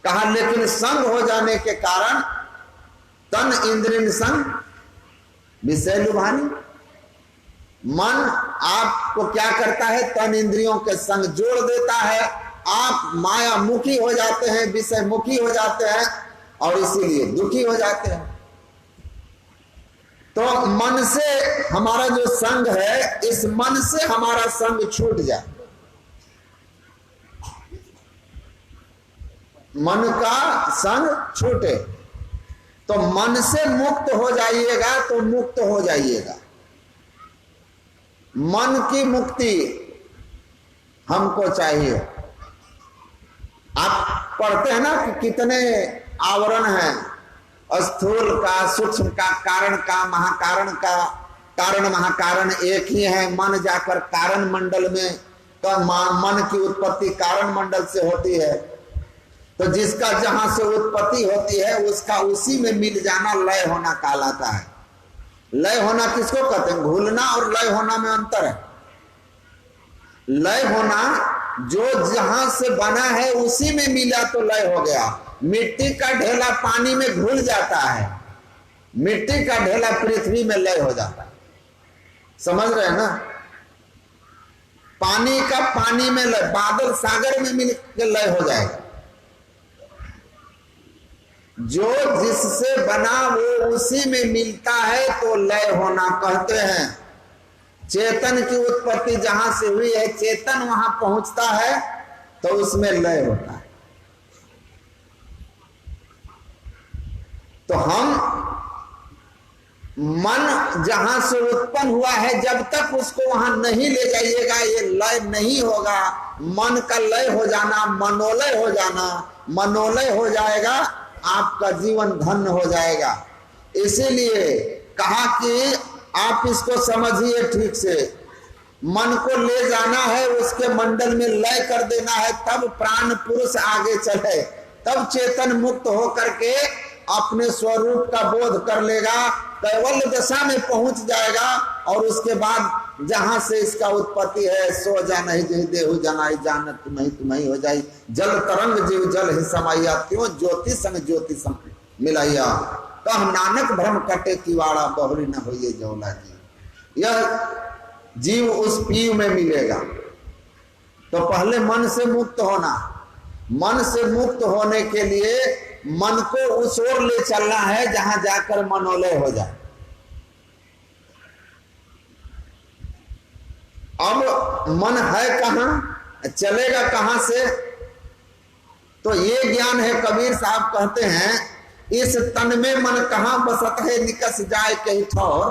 कहा लेकिन संग हो जाने के कारण तन इंद्रिय संग विषय लुभानी। मन आपको क्या करता है? तन इंद्रियों के संग जोड़ देता है। आप माया मुखी हो जाते हैं, विषय मुखी हो जाते हैं, और इसीलिए दुखी हो जाते हैं। तो मन से हमारा जो संग है, इस मन से हमारा संग छूट जाए, मन का संग छूटे, तो मन से मुक्त हो जाइएगा तो मुक्त हो जाइएगा। मन की मुक्ति हमको चाहिए। आप पढ़ते हैं ना कि कितने आवरण हैं, स्थूल का, सूक्ष्म का, कारण का, महाकारण का। कारण महाकारण एक ही है। मन जाकर कारण मंडल में, तो मन की उत्पत्ति कारण मंडल से होती है। तो जिसका जहां से उत्पत्ति होती है उसका उसी में मिल जाना लय होना कहलाता है। लय होना किसको कहते हैं? घुलना और लय होना में अंतर है। लय होना जो जहां से बना है उसी में मिला तो लय हो गया। मिट्टी का ढेला पानी में घुल जाता है, मिट्टी का ढेला पृथ्वी में लय हो जाता है। समझ रहे हैं ना? पानी का पानी में लय, बादल सागर में मिल के लय हो जाएगा। जो जिससे बना वो उसी में मिलता है तो लय होना कहते हैं। चेतन की उत्पत्ति जहां से हुई है, चेतन वहां पहुंचता है तो उसमें लय होता है। तो हम मन जहां से उत्पन्न हुआ है, जब तक उसको वहां नहीं ले जाइएगा ये लय नहीं होगा। मन का लय हो जाना, मनोलय हो जाना, मनोलय हो जाएगा, आपका जीवन धन्य हो जाएगा। इसीलिए कहा कि आप इसको समझिए ठीक से। मन को ले जाना है, उसके मंडल में लय कर देना है, तब प्राण पुरुष आगे चले, तब चेतन मुक्त होकर के अपने स्वरूप का बोध कर लेगा, कैवल्य दशा में पहुंच जाएगा। और उसके बाद जहां से इसका उत्पत्ति है, सो जान ही जही देहु जनाई, जानत तुम्हें तुम्हें हो जाई। जल तरंग जीव जल ही समाइया, त्यों ज्योति संग ज्योति संग मिलाइया। कह नानक भ्रम कटे किवाड़ा, बहुरी न होइए जौला जी। यह जीव उस पीव में मिलेगा। तो पहले मन से मुक्त होना। मन से मुक्त होने के लिए मन को उस ओर ले चलना है जहां जाकर मनोलय हो जाए। अब मन है कहां, चलेगा कहां से? तो ये ज्ञान है। कबीर साहब कहते हैं, इस तन में मन कहां बसत है, निकस जाए कहीं ठौर।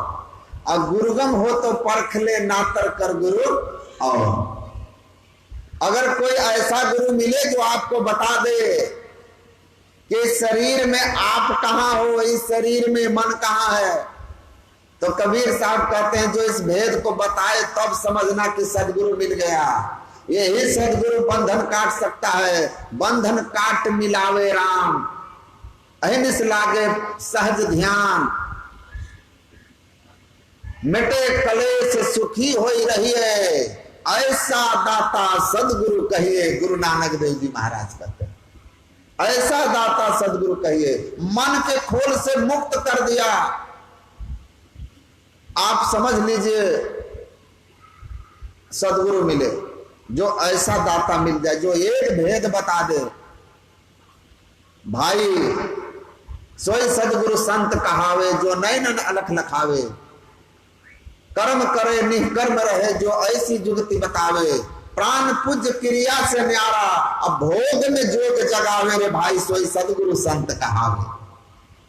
और गुरुगम हो तो परख ले, नातर कर गुरु। और अगर कोई ऐसा गुरु मिले जो आपको बता दे कि शरीर में आप कहां हो, इस शरीर में मन कहां है, तो कबीर साहब कहते हैं जो इस भेद को बताए तब समझना कि सदगुरु मिल गया। यही सदगुरु बंधन काट सकता है। बंधन काट मिलावे राम, अहिनिस लागे सहज ध्यान। मिटे कलेश सुखी होई रही है, ऐसा दाता सदगुरु कहिए। गुरु नानक देव जी महाराज कहते हैं, ऐसा दाता सदगुरु कहिए। मन के खोल से मुक्त कर दिया। आप समझ लीजिए, सदगुरु मिले, जो ऐसा दाता मिल जाए, जो एक भेद बता दे। भाई सोई सदगुरु संत कहावे, जो नैन अलख लखावे। कर्म करे निष्कर्म रहे, जो ऐसी जुगति बतावे। प्राण पूज्य क्रिया से न्यारा, अब भोग में जोग जगावे रे भाई, सोई सदगुरु संत कहावे।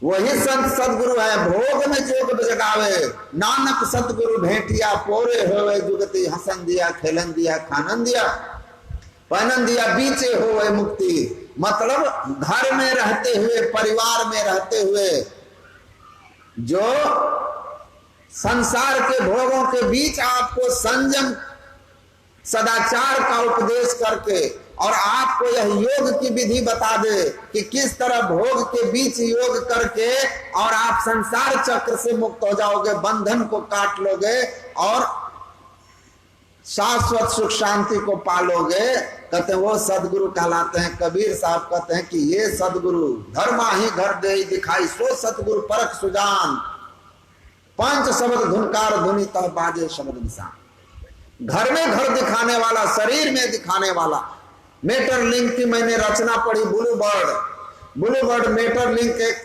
वही संत सदगुरु है, भोग में जोग जगावे। नानक सदगुरु भेंटिया, पोरे होवे जुगति। हसन दिया, खेलन दिया, खानन दिया, पहनन दिया, बीचे होवे मुक्ति। मतलब घर में रहते हुए, परिवार में रहते हुए, जो संसार के भोगों के बीच आपको संयम सदाचार का उपदेश करके और आपको यह योग की विधि बता दे कि किस तरह भोग के बीच योग करके और आप संसार चक्र से मुक्त हो जाओगे, बंधन को काट लोगे और शाश्वत सुख शांति को पालोगे। कहते हैं वो सदगुरु कहलाते हैं। कबीर साहब कहते हैं कि ये सदगुरु धर्मा ही घर दे दिखाई, सो सतगुरु परख सुजान। पंच शब्द धुनकार धुनी तह बाजे शब्द निशान। घर में घर दिखाने वाला, शरीर में दिखाने वाला। मेटरलिंक की मैंने रचना पढ़ी, ब्लू बर्ड। ब्लू बर्ड मेटरलिंक एक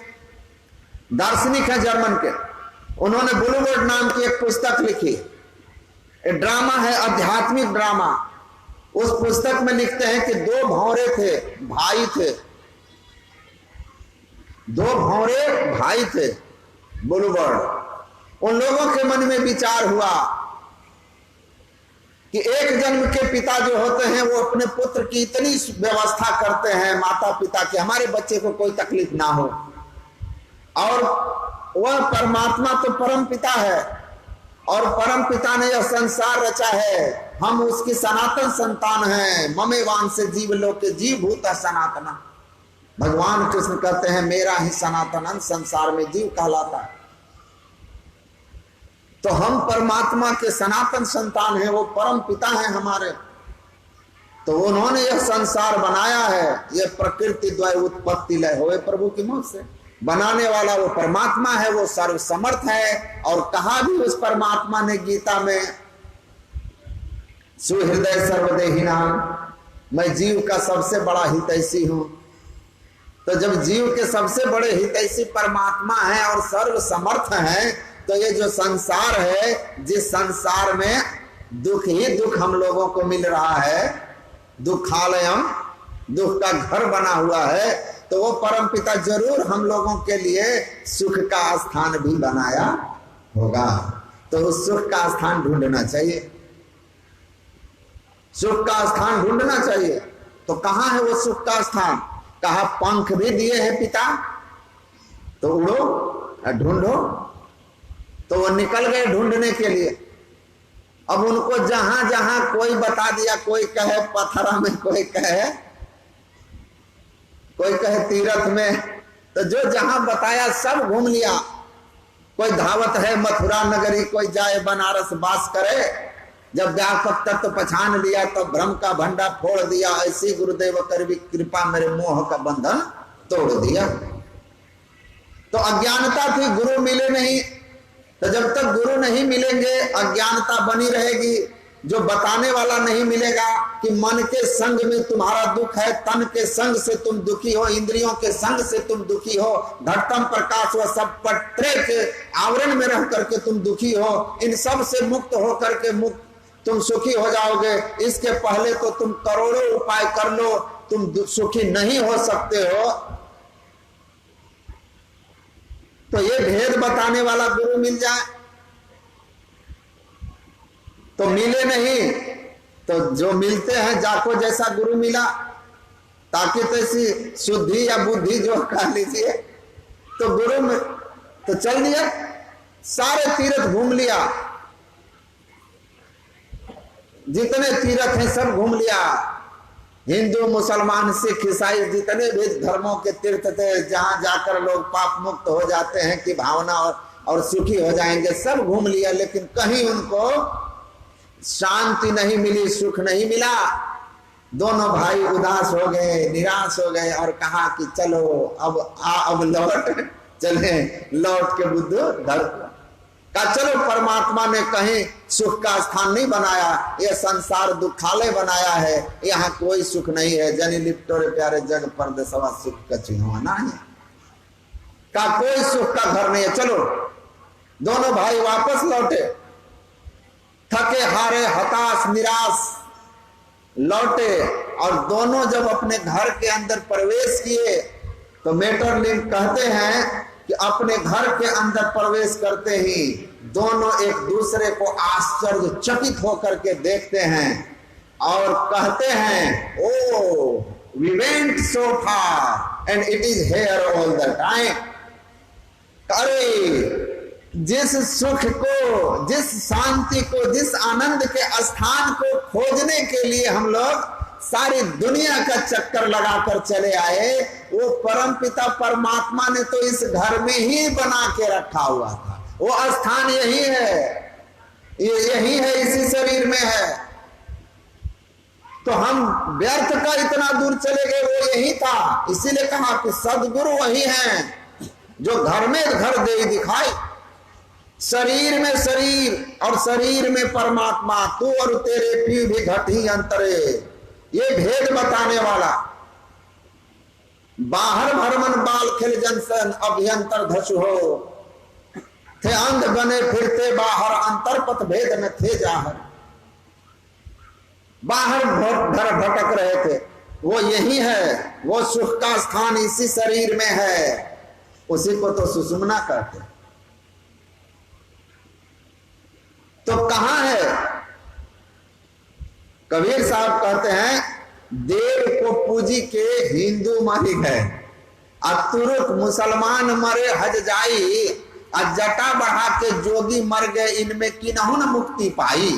दार्शनिक है जर्मन के, उन्होंने बुलबुल नाम की एक पुस्तक लिखी, एक ड्रामा है, आध्यात्मिक ड्रामा। उस पुस्तक में लिखते हैं कि दो भौरे थे, भाई थे, दो भौरे भाई थे बुलबुल। उन लोगों के मन में विचार हुआ कि एक जन्म के पिता जो होते हैं वो अपने पुत्र की इतनी व्यवस्था करते हैं, माता पिता की, हमारे बच्चे को कोई तकलीफ ना हो। और वह परमात्मा तो परम पिता है और परम पिता ने यह संसार रचा है, हम उसकी सनातन संतान हैं। ममे वांस से जीव लोक के जीव भूत सनातना। भगवान कृष्ण कहते हैं मेरा ही सनातन संसार में जीव कहलाता है। तो हम परमात्मा के सनातन संतान हैं, वो परम पिता हैं हमारे। तो उन्होंने यह संसार बनाया है, यह प्रकृति द्वय उत्पत्ति लय होए प्रभु की मुख से। बनाने वाला वो परमात्मा है, वो सर्वसमर्थ है। और कहा भी उस परमात्मा ने गीता में, सुहृदय सर्वदेही नाम, मैं जीव का सबसे बड़ा हितैषी हूं। तो जब जीव के सबसे बड़े हितैषी परमात्मा है और सर्वसमर्थ है, तो ये जो संसार है, जिस संसार में दुख ही दुख हम लोगों को मिल रहा है, दुखालयम, दुख का घर बना हुआ है, तो वो परम पिता जरूर हम लोगों के लिए सुख का स्थान भी बनाया होगा। तो उस सुख का स्थान ढूंढना चाहिए, सुख का स्थान ढूंढना चाहिए। तो कहां है वो सुख का स्थान? कहा पंख भी दिए हैं पिता, तो उड़ो ढूंढो। तो वो निकल गए ढूंढने के लिए। अब उनको जहां जहां कोई बता दिया, कोई कहे पथरा में, कोई कहे तीरथ में, तो जो जहां बताया सब घूम लिया। कोई धावत है मथुरा नगरी, कोई जाए बनारस बास करे। जब व्यापक तत्व पहचान लिया तो भ्रम का भंडा फोड़ दिया, ऐसी गुरुदेव कर भी कृपा मेरे मोह का बंधन तोड़ दिया। तो अज्ञानता थी, गुरु मिले नहीं। तो जब तक गुरु नहीं मिलेंगे अज्ञानता बनी रहेगी। जो बताने वाला नहीं मिलेगा कि मन के संग में तुम्हारा दुख है, तन के संग से तुम दुखी हो, इंद्रियों के संग से तुम दुखी हो, घटतम प्रकाश व सब पत्रे के आवरण में रह करके तुम दुखी हो, इन सब से मुक्त हो करके तुम सुखी हो जाओगे। इसके पहले तो तुम करोड़ों उपाय कर लो, तुम सुखी नहीं हो सकते हो। तो ये भेद बताने वाला गुरु मिल जाए तो मिले नहीं, तो जो मिलते हैं जाको जैसा गुरु मिला, ताकि तो ऐसी शुद्धि या बुद्धि जो कह लीजिए, तो गुरु में तो चल दिया, सारे तीर्थ घूम लिया, जितने तीर्थ हैं सब घूम लिया। हिंदू मुसलमान सिख ईसाई जितने भी धर्मों के तीर्थ थे, जहां जाकर लोग पाप मुक्त हो जाते हैं कि भावना और सुखी हो जाएंगे, सब घूम लिया। लेकिन कहीं उनको शांति नहीं मिली, सुख नहीं मिला। दोनों भाई उदास हो गए, निराश हो गए और कहा कि चलो अब लौट के बुद्ध घर का। चलो, परमात्मा ने कहीं सुख का स्थान नहीं बनाया, यह संसार दुखालय बनाया है, यहाँ कोई सुख नहीं है। जनी लिप्टोरे प्यारे जग परदेसवा सुख का चिन्हवाना है का, कोई सुख का घर नहीं है। चलो, दोनों भाई वापस लौटे, थके हारे हताश निराश लौटे। और दोनों जब अपने घर के अंदर प्रवेश किए तो मेटरलिंक कहते हैं कि अपने घर के अंदर प्रवेश करते ही दोनों एक दूसरे को आश्चर्यचकित होकर के देखते हैं और कहते हैं, oh we went so far and it is here all the time. अरे, जिस सुख को, जिस शांति को, जिस आनंद के स्थान को खोजने के लिए हम लोग सारी दुनिया का चक्कर लगाकर चले आए, वो परमपिता परमात्मा ने तो इस घर में ही बना के रखा हुआ था। वो स्थान यही है, यही है, इसी शरीर में है। तो हम व्यर्थ का इतना दूर चले गए, वो यही था। इसीलिए कहा कि सदगुरु वही हैं जो घर में घर दे दिखाई, शरीर में शरीर और शरीर में परमात्मा, तू और तेरे पी भी घटी अंतरे, ये भेद बताने वाला। बाहर भरमन बाल खिल जनसन अभ्यंतर धसु हो, थे अंध बने फिरते बाहर, अंतर पथ भेद न थे जाहर। बाहर घर भटक रहे थे, वो यही है, वो सुख का स्थान इसी शरीर में है, उसी को तो सुषुम्ना कहते हैं। तो कहां है? कबीर साहब कहते हैं देव को पूजी के हिंदू मरी गए, तुरुक मुसलमान मरे हज जाई, जटा बढ़ा के जोगी मर गए, इनमें किन्हू न मुक्ति पाई।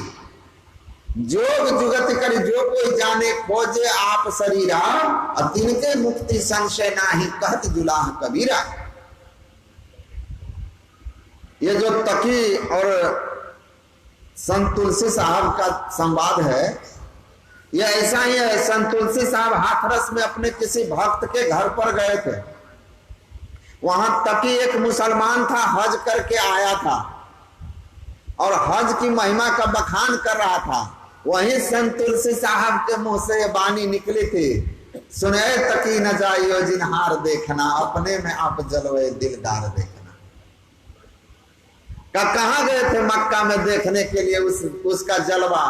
जोग जुगत कर जो कोई जाने, खोजे आप शरीरा, तिनके मुक्ति संशय नाही, कहत जुलाह कबीरा। ये जो तकी और संत तुलसी साहब का संवाद है, यह ऐसा ही है। संत तुलसी साहब हाथरस में अपने किसी भक्त के घर पर गए थे। वहां तकी एक मुसलमान था, हज करके आया था और हज की महिमा का बखान कर रहा था। वहीं संत तुलसी साहब के मुंह से ये बानी निकली थी, सुने तकी न जाइयो जिनहार देखना, अपने में आप जलवे दिलदार देखना। कहां गए थे? मक्का में देखने के लिए उसका जलवा।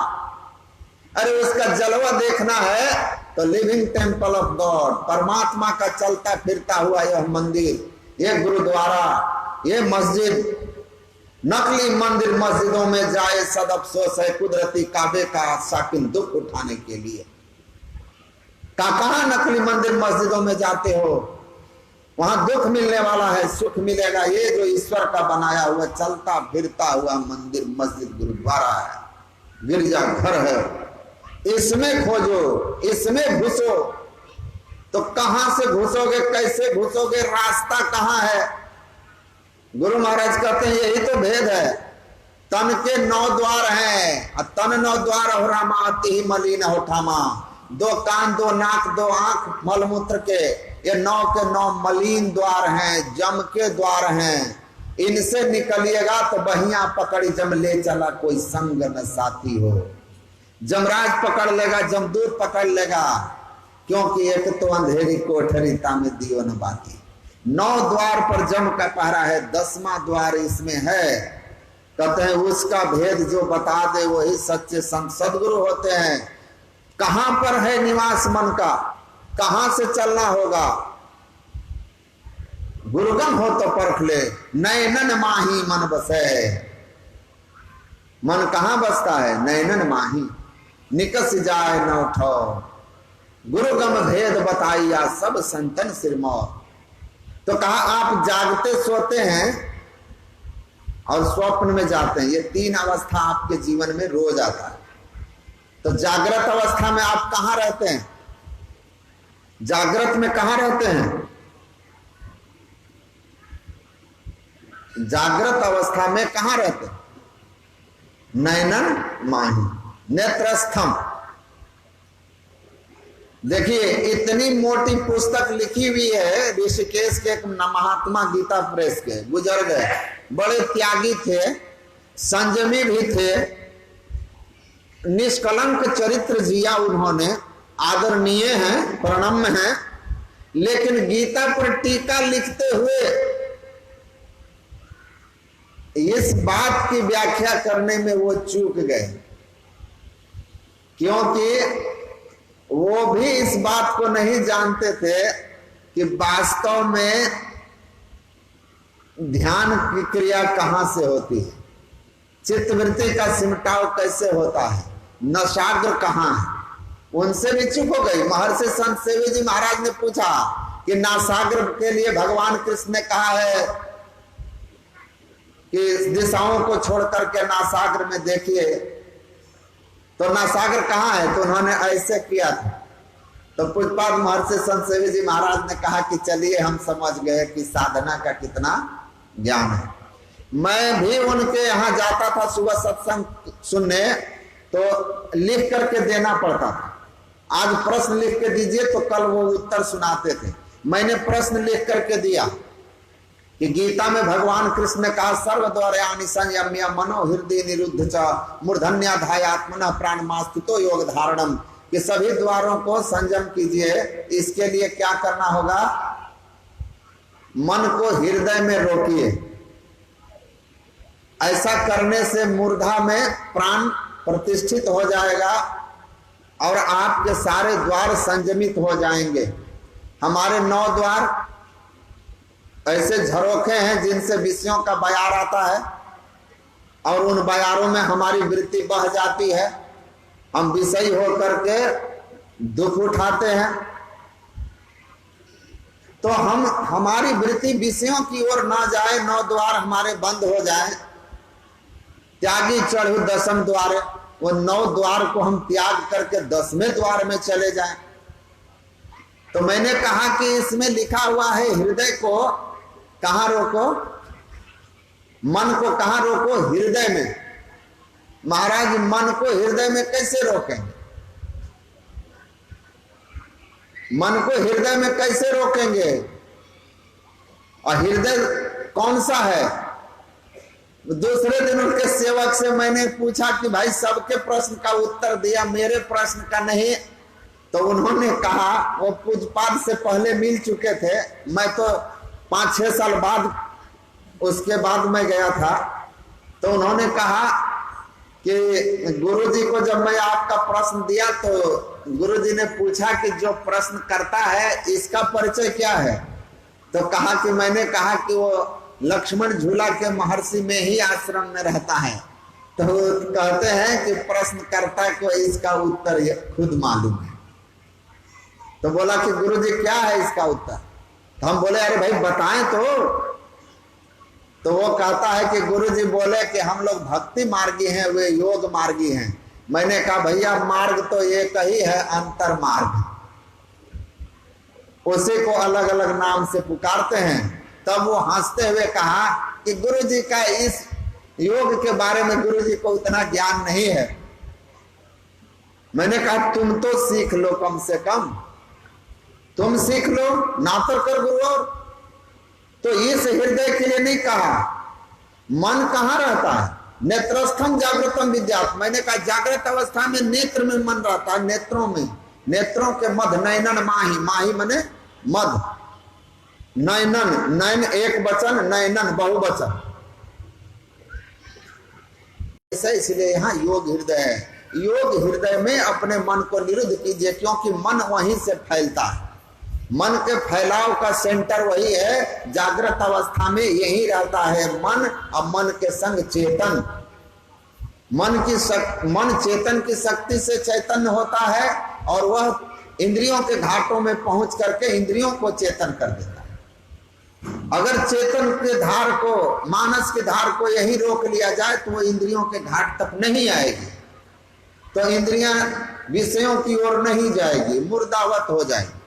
अरे उसका जलवा देखना है तो लिविंग टेम्पल ऑफ गॉड, परमात्मा का चलता फिरता हुआ यह मंदिर, ये गुरुद्वारा, ये मस्जिद, नकली मंदिर मस्जिदों में जाए सद अफसोस है, कुदरती काबे का साकिन दुख उठाने के लिए। कहां नकली मंदिर मस्जिदों में जाते हो? वहां दुख मिलने वाला है, सुख मिलेगा। ये जो ईश्वर का बनाया हुआ चलता फिरता हुआ मंदिर, मस्जिद, गुरुद्वारा है, गिरजा घर है, इसमें खोजो, इसमें घुसो। तो कहां से घुसोगे, कैसे घुसोगे, रास्ता कहां है? गुरु महाराज कहते हैं यही तो भेद है। तन के 9 द्वार हैं, तन 9 द्वार हो रामा, अति ही मलिन हो ठामा। 2 कान 2 नाक 2 आंख मलमूत्र के, ये 9 के 9 मलिन द्वार हैं, जम के द्वार हैं। इनसे निकलिएगा तो बहिया पकड़ी जम ले चला, कोई संग न साथी हो। जमराज पकड़ लेगा, जमदूत पकड़ लेगा, क्योंकि एक तो अंधेरी कोठरी तामे दियो न बाती। 9 द्वार पर जम का पहरा है, 10वां द्वार इसमें है। कहते हैं उसका भेद जो बता दे वही सच्चे संत सदगुरु होते हैं। कहां पर है निवास मन का, कहां से चलना होगा? गुरुगम हो तो परख ले, नैनन माही मन बसे। मन कहां बसता है? नैनन माही, निकस जाए न उठो। गुरुगम भेद बताइया सब संतन सिरमौर। तो कहा आप जागते सोते हैं और स्वप्न में जाते हैं, ये 3 अवस्था आपके जीवन में रोज आता है। तो जागृत अवस्था में आप कहां रहते हैं? जागृत में कहां रहते हैं? जागृत अवस्था में कहां रहते हैं? नैनन माही, नेत्रस्थम। देखिए इतनी मोटी पुस्तक लिखी हुई है ऋषिकेश के एक महात्मा, गीता प्रेस के, गुजर गए, बड़े त्यागी थे, संयमी भी थे, निष्कलंक चरित्र जिया उन्होंने, आदरणीय हैं, प्रणम्य हैं, लेकिन गीता पर टीका लिखते हुए इस बात की व्याख्या करने में वो चूक गए, क्योंकि वो भी इस बात को नहीं जानते थे कि वास्तव में ध्यान की क्रिया कहां से होती है, चित्तवृत्ति का सिमटाव कैसे होता है, नशाग्र कहां है। उनसे भी चुप हो गई। महर्षि संत सेवी जी महाराज ने पूछा कि नासाग्र के लिए भगवान कृष्ण ने कहा है कि दिशाओं को छोड़ करके नासाग्र में देखिए, तो नासाग्र कहां है? तो उन्होंने ऐसे किया था। तो पूजपाद महर्षि संत सेवी जी महाराज ने कहा कि चलिए हम समझ गए कि साधना का कितना ज्ञान है। मैं भी उनके यहाँ जाता था सुबह सत्संग सुनने, तो लिख करके देना पड़ता था। आज प्रश्न लिख के दीजिए तो कल वो उत्तर सुनाते थे। मैंने प्रश्न लिख करके दिया कि गीता में भगवान कृष्ण ने कहा सर्वद्वाराणि संयम्य मनो हृदय निरुद्ध च मूर्धन्याधायात्मनः प्राणमास्थितो योग धारणम, कि सभी द्वारों को संयम कीजिए। इसके लिए क्या करना होगा? मन को हृदय में रोकिए। ऐसा करने से मूर्धा में प्राण प्रतिष्ठित हो जाएगा और आपके सारे द्वार संयमित हो जाएंगे। हमारे 9 द्वार ऐसे झरोखे हैं जिनसे विषयों का बयार आता है और उन बयारों में हमारी वृत्ति बह जाती है, हम विषयी होकर के दुख उठाते हैं। तो हमारी वृत्ति विषयों की ओर ना जाए, 9 द्वार हमारे बंद हो जाए। त्यागी चढ़ू 10वें द्वार, वो 9 द्वार को हम त्याग करके 10वें द्वार में चले जाएं। तो मैंने कहा कि इसमें लिखा हुआ है हृदय को कहां रोको, मन को कहां रोको, हृदय में। महाराज मन को हृदय में कैसे रोकेंगे? मन को हृदय में कैसे रोकेंगे? और हृदय कौन सा है? दूसरे दिन उनके सेवक से मैंने पूछा कि भाई सबके प्रश्न का उत्तर दिया, मेरे प्रश्न का नहीं। तो उन्होंने कहा, वो पूजपाठ से पहले मिल चुके थे, मैं तो 5-6 साल बाद उसके बाद मैं गया था। तो उन्होंने कहा कि गुरुजी को जब मैं आपका प्रश्न दिया तो गुरुजी ने पूछा कि जो प्रश्न करता है इसका परिचय क्या है? तो कहा कि मैंने कहा कि वो लक्ष्मण झूला के महर्षि में ही आश्रम में रहता है। तो कहते हैं कि प्रश्नकर्ता को इसका उत्तर खुद मालूम है। तो बोला कि गुरुजी क्या है इसका उत्तर? तो हम बोले अरे भाई बताएं तो वो कहता है कि गुरुजी बोले कि हम लोग भक्ति मार्गी हैं, वे योग मार्गी हैं। मैंने कहा भैया मार्ग तो एक ही है, अंतर मार्ग, उसी को अलग अलग नाम से पुकारते हैं। तब वो हंसते हुए कहा कि गुरुजी का इस योग के बारे में गुरुजी को उतना ज्ञान नहीं है। मैंने कहा तुम तो सीख लो, कम से कम तुम सीख लो, ना तो कर गुरु। और तो इस हृदय के लिए नहीं कहा। मन कहाँ रहता है? नेत्रस्थम जागृतम विद्यात्। मैंने कहा जागृत अवस्था में नेत्र में मन रहता है, नेत्रों में, नेत्रों के मध्य। नैनन माही, माही मने मध्य, नैनन, नैन एक वचन, नैनन बहुवचन। इसलिए यहाँ योग हृदय है। योग हृदय में अपने मन को निरुद्ध कीजिए, क्योंकि मन वहीं से फैलता है। मन के फैलाव का सेंटर वही है। जागृत अवस्था में यही रहता है मन, और मन के संग चेतन। मन चेतन की शक्ति से चैतन्य होता है और वह इंद्रियों के घाटों में पहुंच करके इंद्रियों को चेतन कर देता है। अगर चेतन के धार को, मानस के धार को यही रोक लिया जाए तो वो इंद्रियों के घाट तक नहीं आएगी, तो इंद्रियां विषयों की ओर नहीं जाएगी, मुर्दावत हो जाएगी।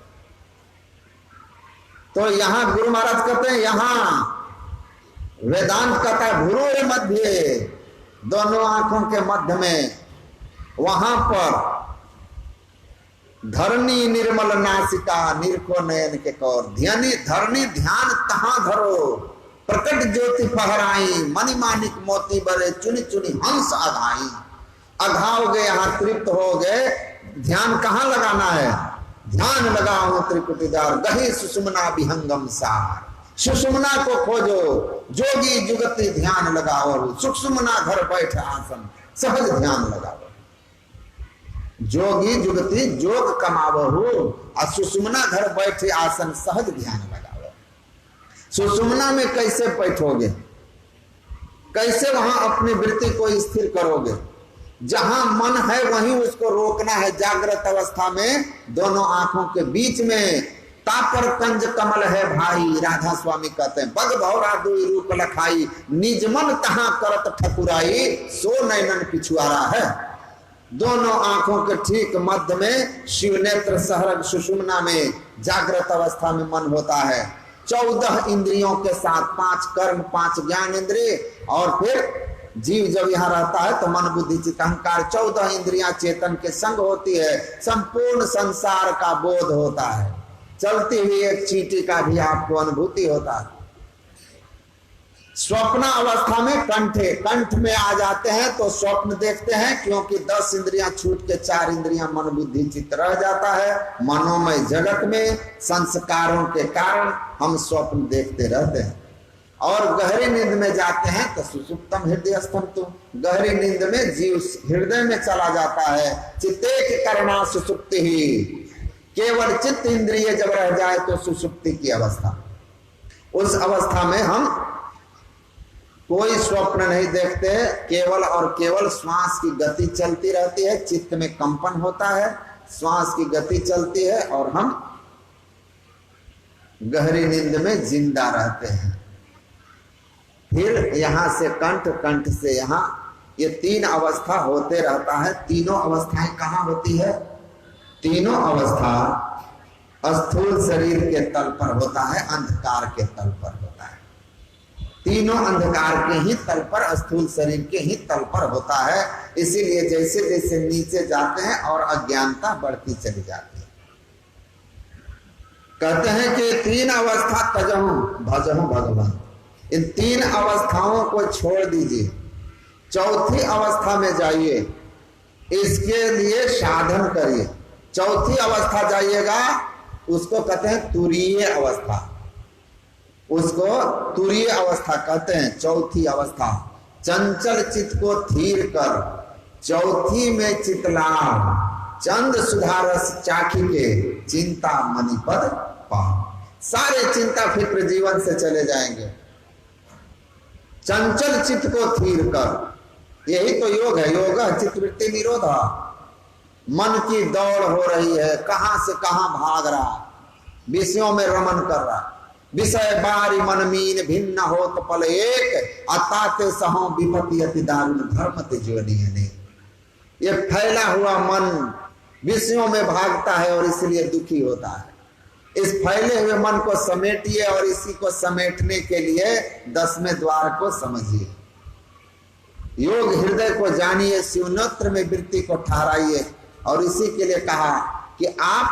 तो यहां गुरु महाराज कहते हैं, यहां वेदांत कहता है भ्रूर मध्य, दोनों आंखों के मध्य में, वहां पर धरनी निर्मल नासिका, निरखो नयन के कौर। धरनी ध्यान तहां धरो, प्रकट ज्योति फहराई, मणिमाणिक मोती बरे, चुनी चुनी हंस अघाई। अघाओगे यहाँ तृप्त हो गए। ध्यान कहाँ लगाना है? ध्यान लगाओ त्रिकुटीदार, गही सुषुम्ना विहंगम सार। सुषुम्ना को खोजो, जोगी जुगति ध्यान लगाओ। सुषुम्ना घर बैठे आसन, सहज ध्यान लगाओ। जोगी जुगति जोग कमावहु, और सुषुम्ना घर बैठे आसन, सहज ध्यान लगाओ। सुषुम्ना में कैसे बैठोगे? कैसे वहां अपनी वृत्ति को स्थिर करोगे? जहां मन है वहीं उसको रोकना है। जागृत अवस्था में दोनों आंखों के बीच में तापर कंज कमल है भाई। राधा स्वामी कहते हैं, बग भौरा दुई रूप लखाई, निज मन तहां करत ठकुराई, सो नैनन पिछुआरा है। दोनों आंखों के ठीक मध्य में शिव नेत्र सहरग सुषुम्ना में जागृत अवस्था में मन होता है। 14 इंद्रियों के साथ, 5 कर्म, 5 ज्ञान इंद्रिय, और फिर जीव जब यहाँ रहता है तो मन बुद्धि चित्त अहंकार 14 इंद्रियां चेतन के संग होती है। संपूर्ण संसार का बोध होता है। चलती हुई एक चींटी का भी आपको अनुभूति होता है। स्वप्न अवस्था में कंठ में आ जाते हैं तो स्वप्न देखते हैं, क्योंकि 10 इंद्रियां छूट के 4 इंद्रियां मन बुद्धि चित्त रह जाता है। मनोमय जगत में संस्कारों के कारण हम स्वप्न देखते रहते हैं। और गहरी नींद में जाते हैं तो सुसुप्तम हृदयस्थम। तो गहरी नींद में जीव हृदय में चला जाता है। चित्ते करना सुसुप्ति ही, केवल चित्त इंद्रिय जब रह जाए तो सुसुप्ति की अवस्था। उस अवस्था में हम कोई स्वप्न नहीं देखते, केवल और केवल श्वास की गति चलती रहती है, चित्त में कंपन होता है, श्वास की गति चलती है और हम गहरी नींद में जिंदा रहते हैं। फिर यहां से कंठ, कंठ से यहां, ये तीन अवस्था होते रहता है। तीनों अवस्थाएं कहां होती है? तीनों अवस्था स्थूल शरीर के तल पर होता है, अंधकार के तल पर होता है। तीनों अंधकार के ही तल पर, स्थूल शरीर के ही तल पर होता है। इसीलिए जैसे जैसे नीचे जाते हैं और अज्ञानता बढ़ती चली जाती है। कहते हैं कि तीन अवस्था तजहु भजहु भगवान, इन तीन अवस्थाओं को छोड़ दीजिए, चौथी अवस्था में जाइए, इसके लिए साधन करिए। चौथी अवस्था जाइएगा, उसको कहते हैं तुरीय अवस्था, उसको तुरीय अवस्था कहते हैं। चौथी अवस्था, चंचल चित्त को थीर कर चौथी में चितलाभ, चंद सुधारस चाखी के चिंता मणिपद पा। सारे चिंता फिक्र जीवन से चले जाएंगे। चंचल चित्त को थीर कर, यही तो योग है। योग चित्तवृत्ति निरोध। मन की दौड़ हो रही है, कहां से कहां भाग रहा, विषयों में रमन कर रहा, विषय बारी मन मीन भिन्न हो तो पल एक, अताते सहो विपत्ति अति दारुण धर्म तेजवनीय ने। ये फैला हुआ मन विषयों में भागता है और इसलिए दुखी होता है। इस फैले हुए मन को समेटिए और इसी को समेटने के लिए 10वें द्वार को समझिए। योग हृदय को जानिए, शिवनेत्र में वृत्ति को ठहराइए। और इसी के लिए कहा कि आप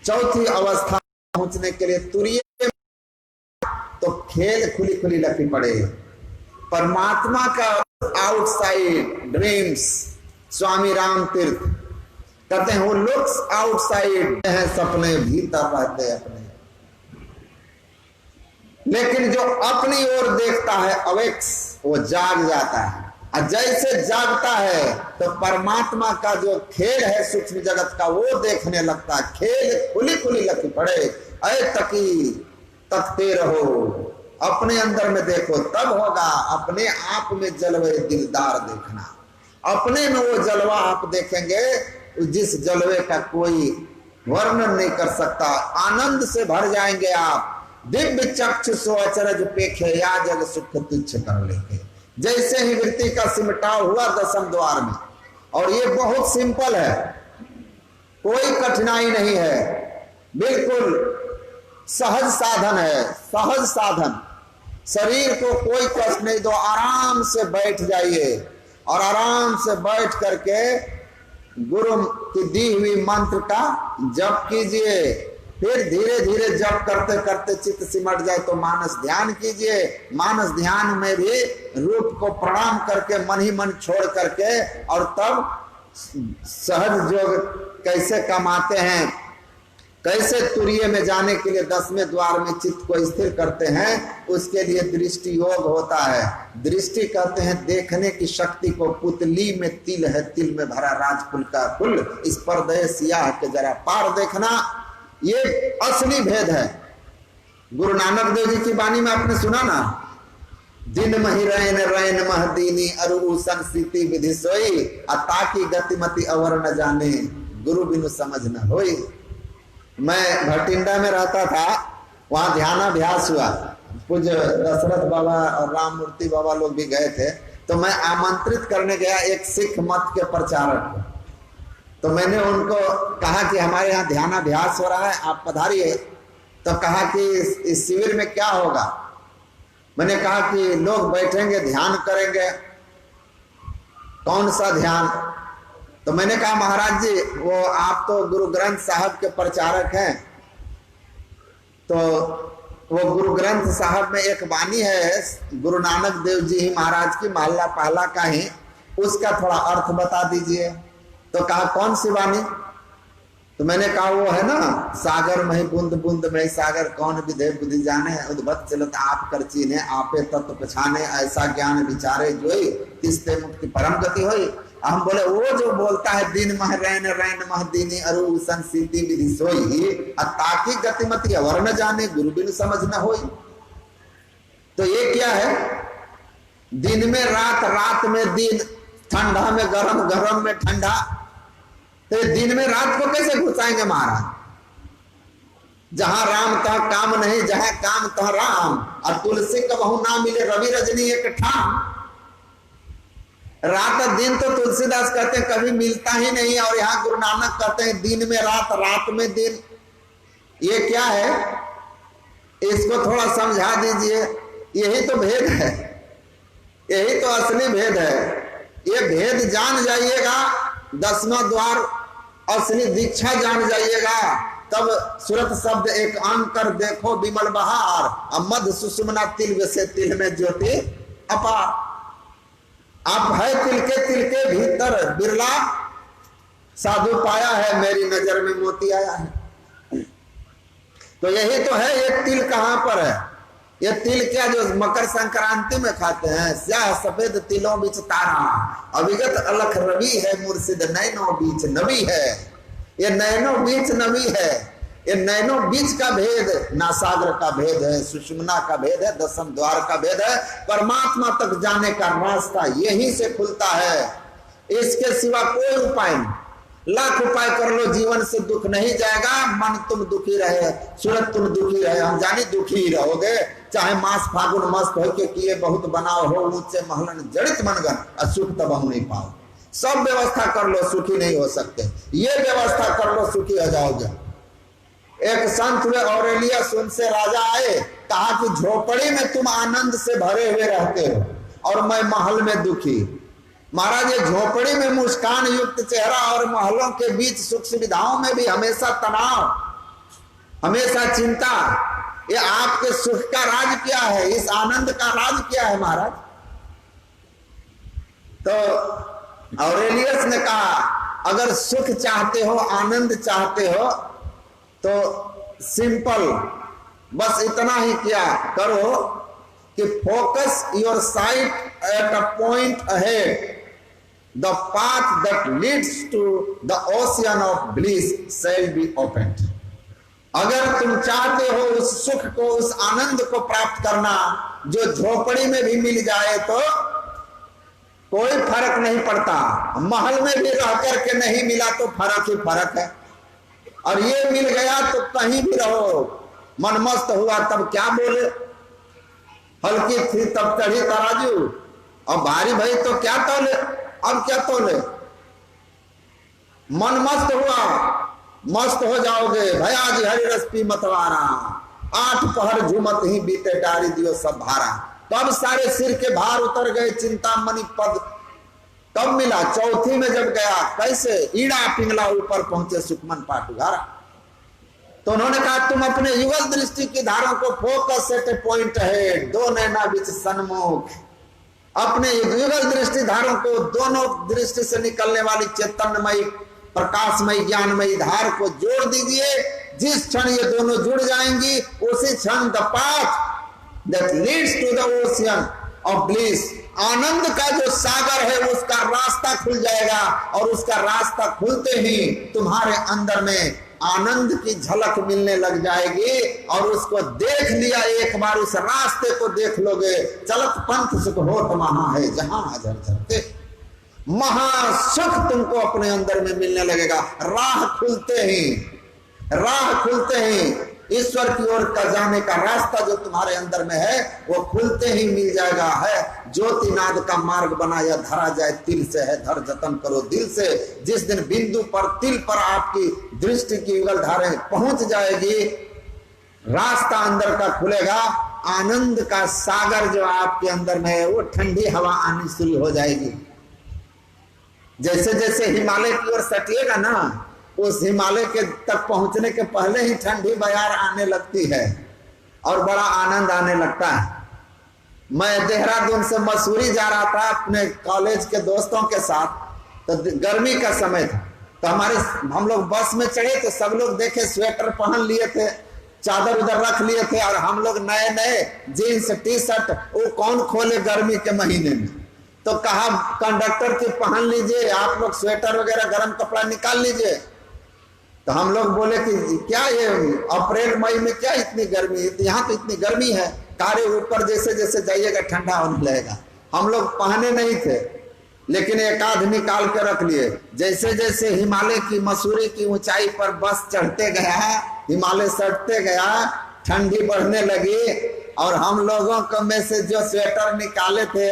चौथी अवस्था पहुंचने के लिए तुरीय, तो खेल खुली खुली लगी पड़े। परमात्मा का आउटसाइड ड्रीम्स, स्वामी राम तीर्थ कहते हैं वो लुक्स आउटसाइड है, सपने भीतर रहते हैं अपने। लेकिन जो अपनी ओर देखता है अवेक्स, वो जाग जाता है। और जैसे जागता है तो परमात्मा का जो खेल है सूक्ष्म जगत का, वो देखने लगता है। खेल खुली खुली लगी पड़े। अरे तकी तकते रहो, अपने अंदर में देखो, तब होगा। अपने आप में जलवे दिलदार देखना, अपने में वो जलवा आप देखेंगे जिस जलवे का कोई वर्णन नहीं कर सकता। आनंद से भर जाएंगे आप। दिव्य चक्षु सो अचरज पेखे, या जग सुख तुच्छ कर लेंगे। जैसे ही वृत्ति का सिमटाव हुआ 10वें द्वार में, और ये बहुत सिंपल है, कोई कठिनाई नहीं है, बिल्कुल सहज साधन है। सहज साधन, शरीर को कोई कष्ट नहीं दो, आराम से बैठ जाइए और आराम से बैठ करके गुरु की दी हुई मंत्र का जप कीजिए। फिर धीरे धीरे जप करते करते चित्त सिमट जाए तो मानस ध्यान कीजिए। मानस ध्यान में भी रूप को प्रणाम करके मन ही मन छोड़ करके, और तब सहज योग कैसे कमाते हैं, कैसे तुरीय में जाने के लिए 10वें द्वार में चित्त को स्थिर करते हैं, उसके लिए दृष्टि योग होता है। दृष्टि कहते हैं देखने की शक्ति को। पुतली में तिल है, तिल में भरा राजकुल का फूल, इस पर्दे सियाह के जरा पार देखना, ये असली भेद है। गुरु नानक देव जी की वाणी में आपने सुना ना, दिन मही रैन रैन महदीनी अरु संस्थिति विधि सोई, ताकि गतिमति अवर न जाने, गुरु बिनु समझ न होई। मैं भटिंडा में रहता था, वहां ध्यानाभ्यास हुआ। पूज्य दशरथ बाबा और राम मूर्ति बाबा लोग भी गए थे, तो मैं आमंत्रित करने गया एक सिख मत के प्रचारक को। तो मैंने उनको कहा कि हमारे यहाँ ध्यानाभ्यास हो रहा है, आप पधारिए। तो कहा कि इस शिविर में क्या होगा। मैंने कहा कि लोग बैठेंगे, ध्यान करेंगे। कौन सा ध्यान? तो मैंने कहा महाराज जी, वो आप तो गुरु ग्रंथ साहब के प्रचारक हैं, तो वो गुरु ग्रंथ साहब में एक वाणी है गुरु नानक देव जी ही महाराज की, महला पहला का ही, उसका थोड़ा अर्थ बता दीजिए। तो कहा कौन सी वाणी? तो मैंने कहा वो है ना, सागर में बूंद बूंद में सागर, कौन विधे बुद्धि जाने, उद्भत चलत आप कर चीने, आपे तत्व पछाने, ऐसा ज्ञान विचारे जोई, तिस्ते मुक्ति परम गति होई। हम बोले वो जो बोलता है दिन मह रैन रैन मह दीनी अरु संसिद्धि विधि सोई, ताकि गतिमति अवर न जाने गुरु बिन समझ न होई। तो ये क्या है, दिन में रात, रात में दिन, ठंडा में गरम, गरम में ठंडा। तो दिन में रात को कैसे घुसाएंगे महाराज? जहां राम तह काम नहीं, जहां काम तह राम, और तुलसी कबहू ना मिले रवि रजनी एक ठाम। रात दिन तो तुलसीदास कहते हैं कभी मिलता ही नहीं, और यहाँ गुरु नानक कहते हैं दिन में रात, रात में दिन। ये क्या है, इसको थोड़ा समझा दीजिए। यही तो भेद है, यही तो असली भेद है। ये भेद जान जाइएगा, 10वां द्वार असली दीक्षा जान जाइएगा, तब सुरत शब्द एक आंक कर देखो विमल बहार, और मध्य सुषुम्ना तिल से तिल में ज्योति अपार। आप है तिल के भीतर बिरला, साधु पाया है, मेरी नजर में मोती आया है। तो यही तो है, ये तिल कहां पर है? ये तिल क्या जो मकर संक्रांति में खाते हैं, स्याह सफेद तिलों बीच तारा, अविगत अलख रवि है, मुर्शिद नैनो बीच नबी है। ये नैनो बीच नबी है, ये नैनो बीच का भेद नासाग्र का भेद है, सुषुम्ना का भेद है, 10वें द्वार का भेद है। परमात्मा तक जाने का रास्ता यहीं से खुलता है, इसके सिवा कोई उपाय नहीं। लाख उपाय कर लो, जीवन से दुख नहीं जाएगा। मन तुम दुखी रहे, सूरत तुम दुखी रहे, हम जानी दुखी ही रहोगे। चाहे मास फागुन मस्त हो के किए बहुत बनाओ हो, ऊंचे महलन जड़ित मनगन, असुख तब हम नहीं पाओ। सब व्यवस्था कर लो, सुखी नहीं हो सकते। ये व्यवस्था कर लो, सुखी हो जाओगे। एक संत हुए ऑरेलियस, उनसे राजा आए, कहा कि झोपड़ी में तुम आनंद से भरे हुए रहते हो और मैं महल में दुखी। महाराज, ये झोपड़ी में मुस्कान युक्त चेहरा और महलों के बीच सुख सुविधाओं में भी हमेशा तनाव, हमेशा चिंता, ये आपके सुख का राज क्या है? इस आनंद का राज क्या है महाराज? तो ऑरेलियस ने कहा, अगर सुख चाहते हो, आनंद चाहते हो, तो सिंपल बस इतना ही क्या करो कि focus your sight at a point ahead, the path that leads to the ocean of bliss shall be opened. अगर तुम चाहते हो उस सुख को, उस आनंद को प्राप्त करना जो झोपड़ी में भी मिल जाए, तो कोई फर्क नहीं पड़ता। महल में भी रह करके नहीं मिला तो फर्क ही फर्क है, और ये मिल गया तो कहीं भी रहो। मन मस्त हुआ तब क्या बोले, हल्की थी तब चढ़ी तराजू, और भारी भाई तो क्या तोले, अब क्या तोले। मन मस्त हुआ, मस्त हो जाओगे। भया जी हरि रस पी मतवारा, 8 पहर झूमत ही बीते डारी दियो सब भारा। तब सारे सिर के भार उतर गए, चिंता मणि पद तब मिला। चौथी में जब गया, कैसे ईड़ा पिंगला ऊपर पहुंचे सुखमन पाटुगारा। तो उन्होंने कहा, तुम अपने युगल दृष्टि की धारों को फोकस एट ए पॉइंट है, दो नैना बीच सन्मुख। अपने युगल दृष्टि धारों को, दोनों दृष्टि से निकलने वाली चैतन्यमयी प्रकाशमयी ज्ञानमयी धार को जोड़ दीजिए। जिस क्षण ये दोनों जुड़ जाएंगी, उसी क्षण the path that leads to the ocean of bliss, आनंद का जो सागर है उसका रास्ता खुल जाएगा। और उसका रास्ता खुलते ही तुम्हारे अंदर में आनंद की झलक मिलने लग जाएगी, और उसको देख लिया एक बार, उस रास्ते को देख लोगे। चलत पंथ सुख होत महा है, जहां हाजर चलते महासुख तुमको अपने अंदर में मिलने लगेगा। राह खुलते ही ईश्वर की ओर का जाने का रास्ता जो तुम्हारे अंदर में है, वो खुलते ही मिल जाएगा। है ज्योतिनाद का मार्ग बनाया धरा जाए तिल से, है धर जतन करो दिल से। जिस दिन बिंदु पर, तिल पर आपकी दृष्टि की युगल धारें पहुंच जाएगी, रास्ता अंदर का खुलेगा। आनंद का सागर जो आपके अंदर में है, वो ठंडी हवा आनी शुरू हो जाएगी। जैसे जैसे हिमालय की ओर सटिएगा ना, उस हिमालय के तक पहुंचने के पहले ही ठंडी बयार आने लगती है और बड़ा आनंद आने लगता है। मैं देहरादून से मसूरी जा रहा था अपने कॉलेज के दोस्तों के साथ, तो गर्मी का समय था। तो हम लोग बस में चढ़े तो सब लोग देखे स्वेटर पहन लिए थे, चादर उधर रख लिए थे, और हम लोग नए नए जीन्स टी शर्ट, वो कौन खोले गर्मी के महीने में। तो कहा कंडक्टर की पहन लीजिए, आप लोग स्वेटर वगैरह गर्म कपड़ा निकाल लीजिए। तो हम लोग बोले कि क्या ये अप्रैल मई में क्या इतनी गर्मी, यहाँ तो इतनी गर्मी है। कारे ऊपर जैसे जैसे जाइएगा ठंडा होने लगेगा। हम लोग पहने नहीं थे, लेकिन एक आध निकाल के रख लिए। जैसे जैसे हिमालय की मसूरी की ऊंचाई पर बस चढ़ते गया, हिमालय सटते गया, ठंडी बढ़ने लगी, और हम लोगों को में से जो स्वेटर निकाले थे,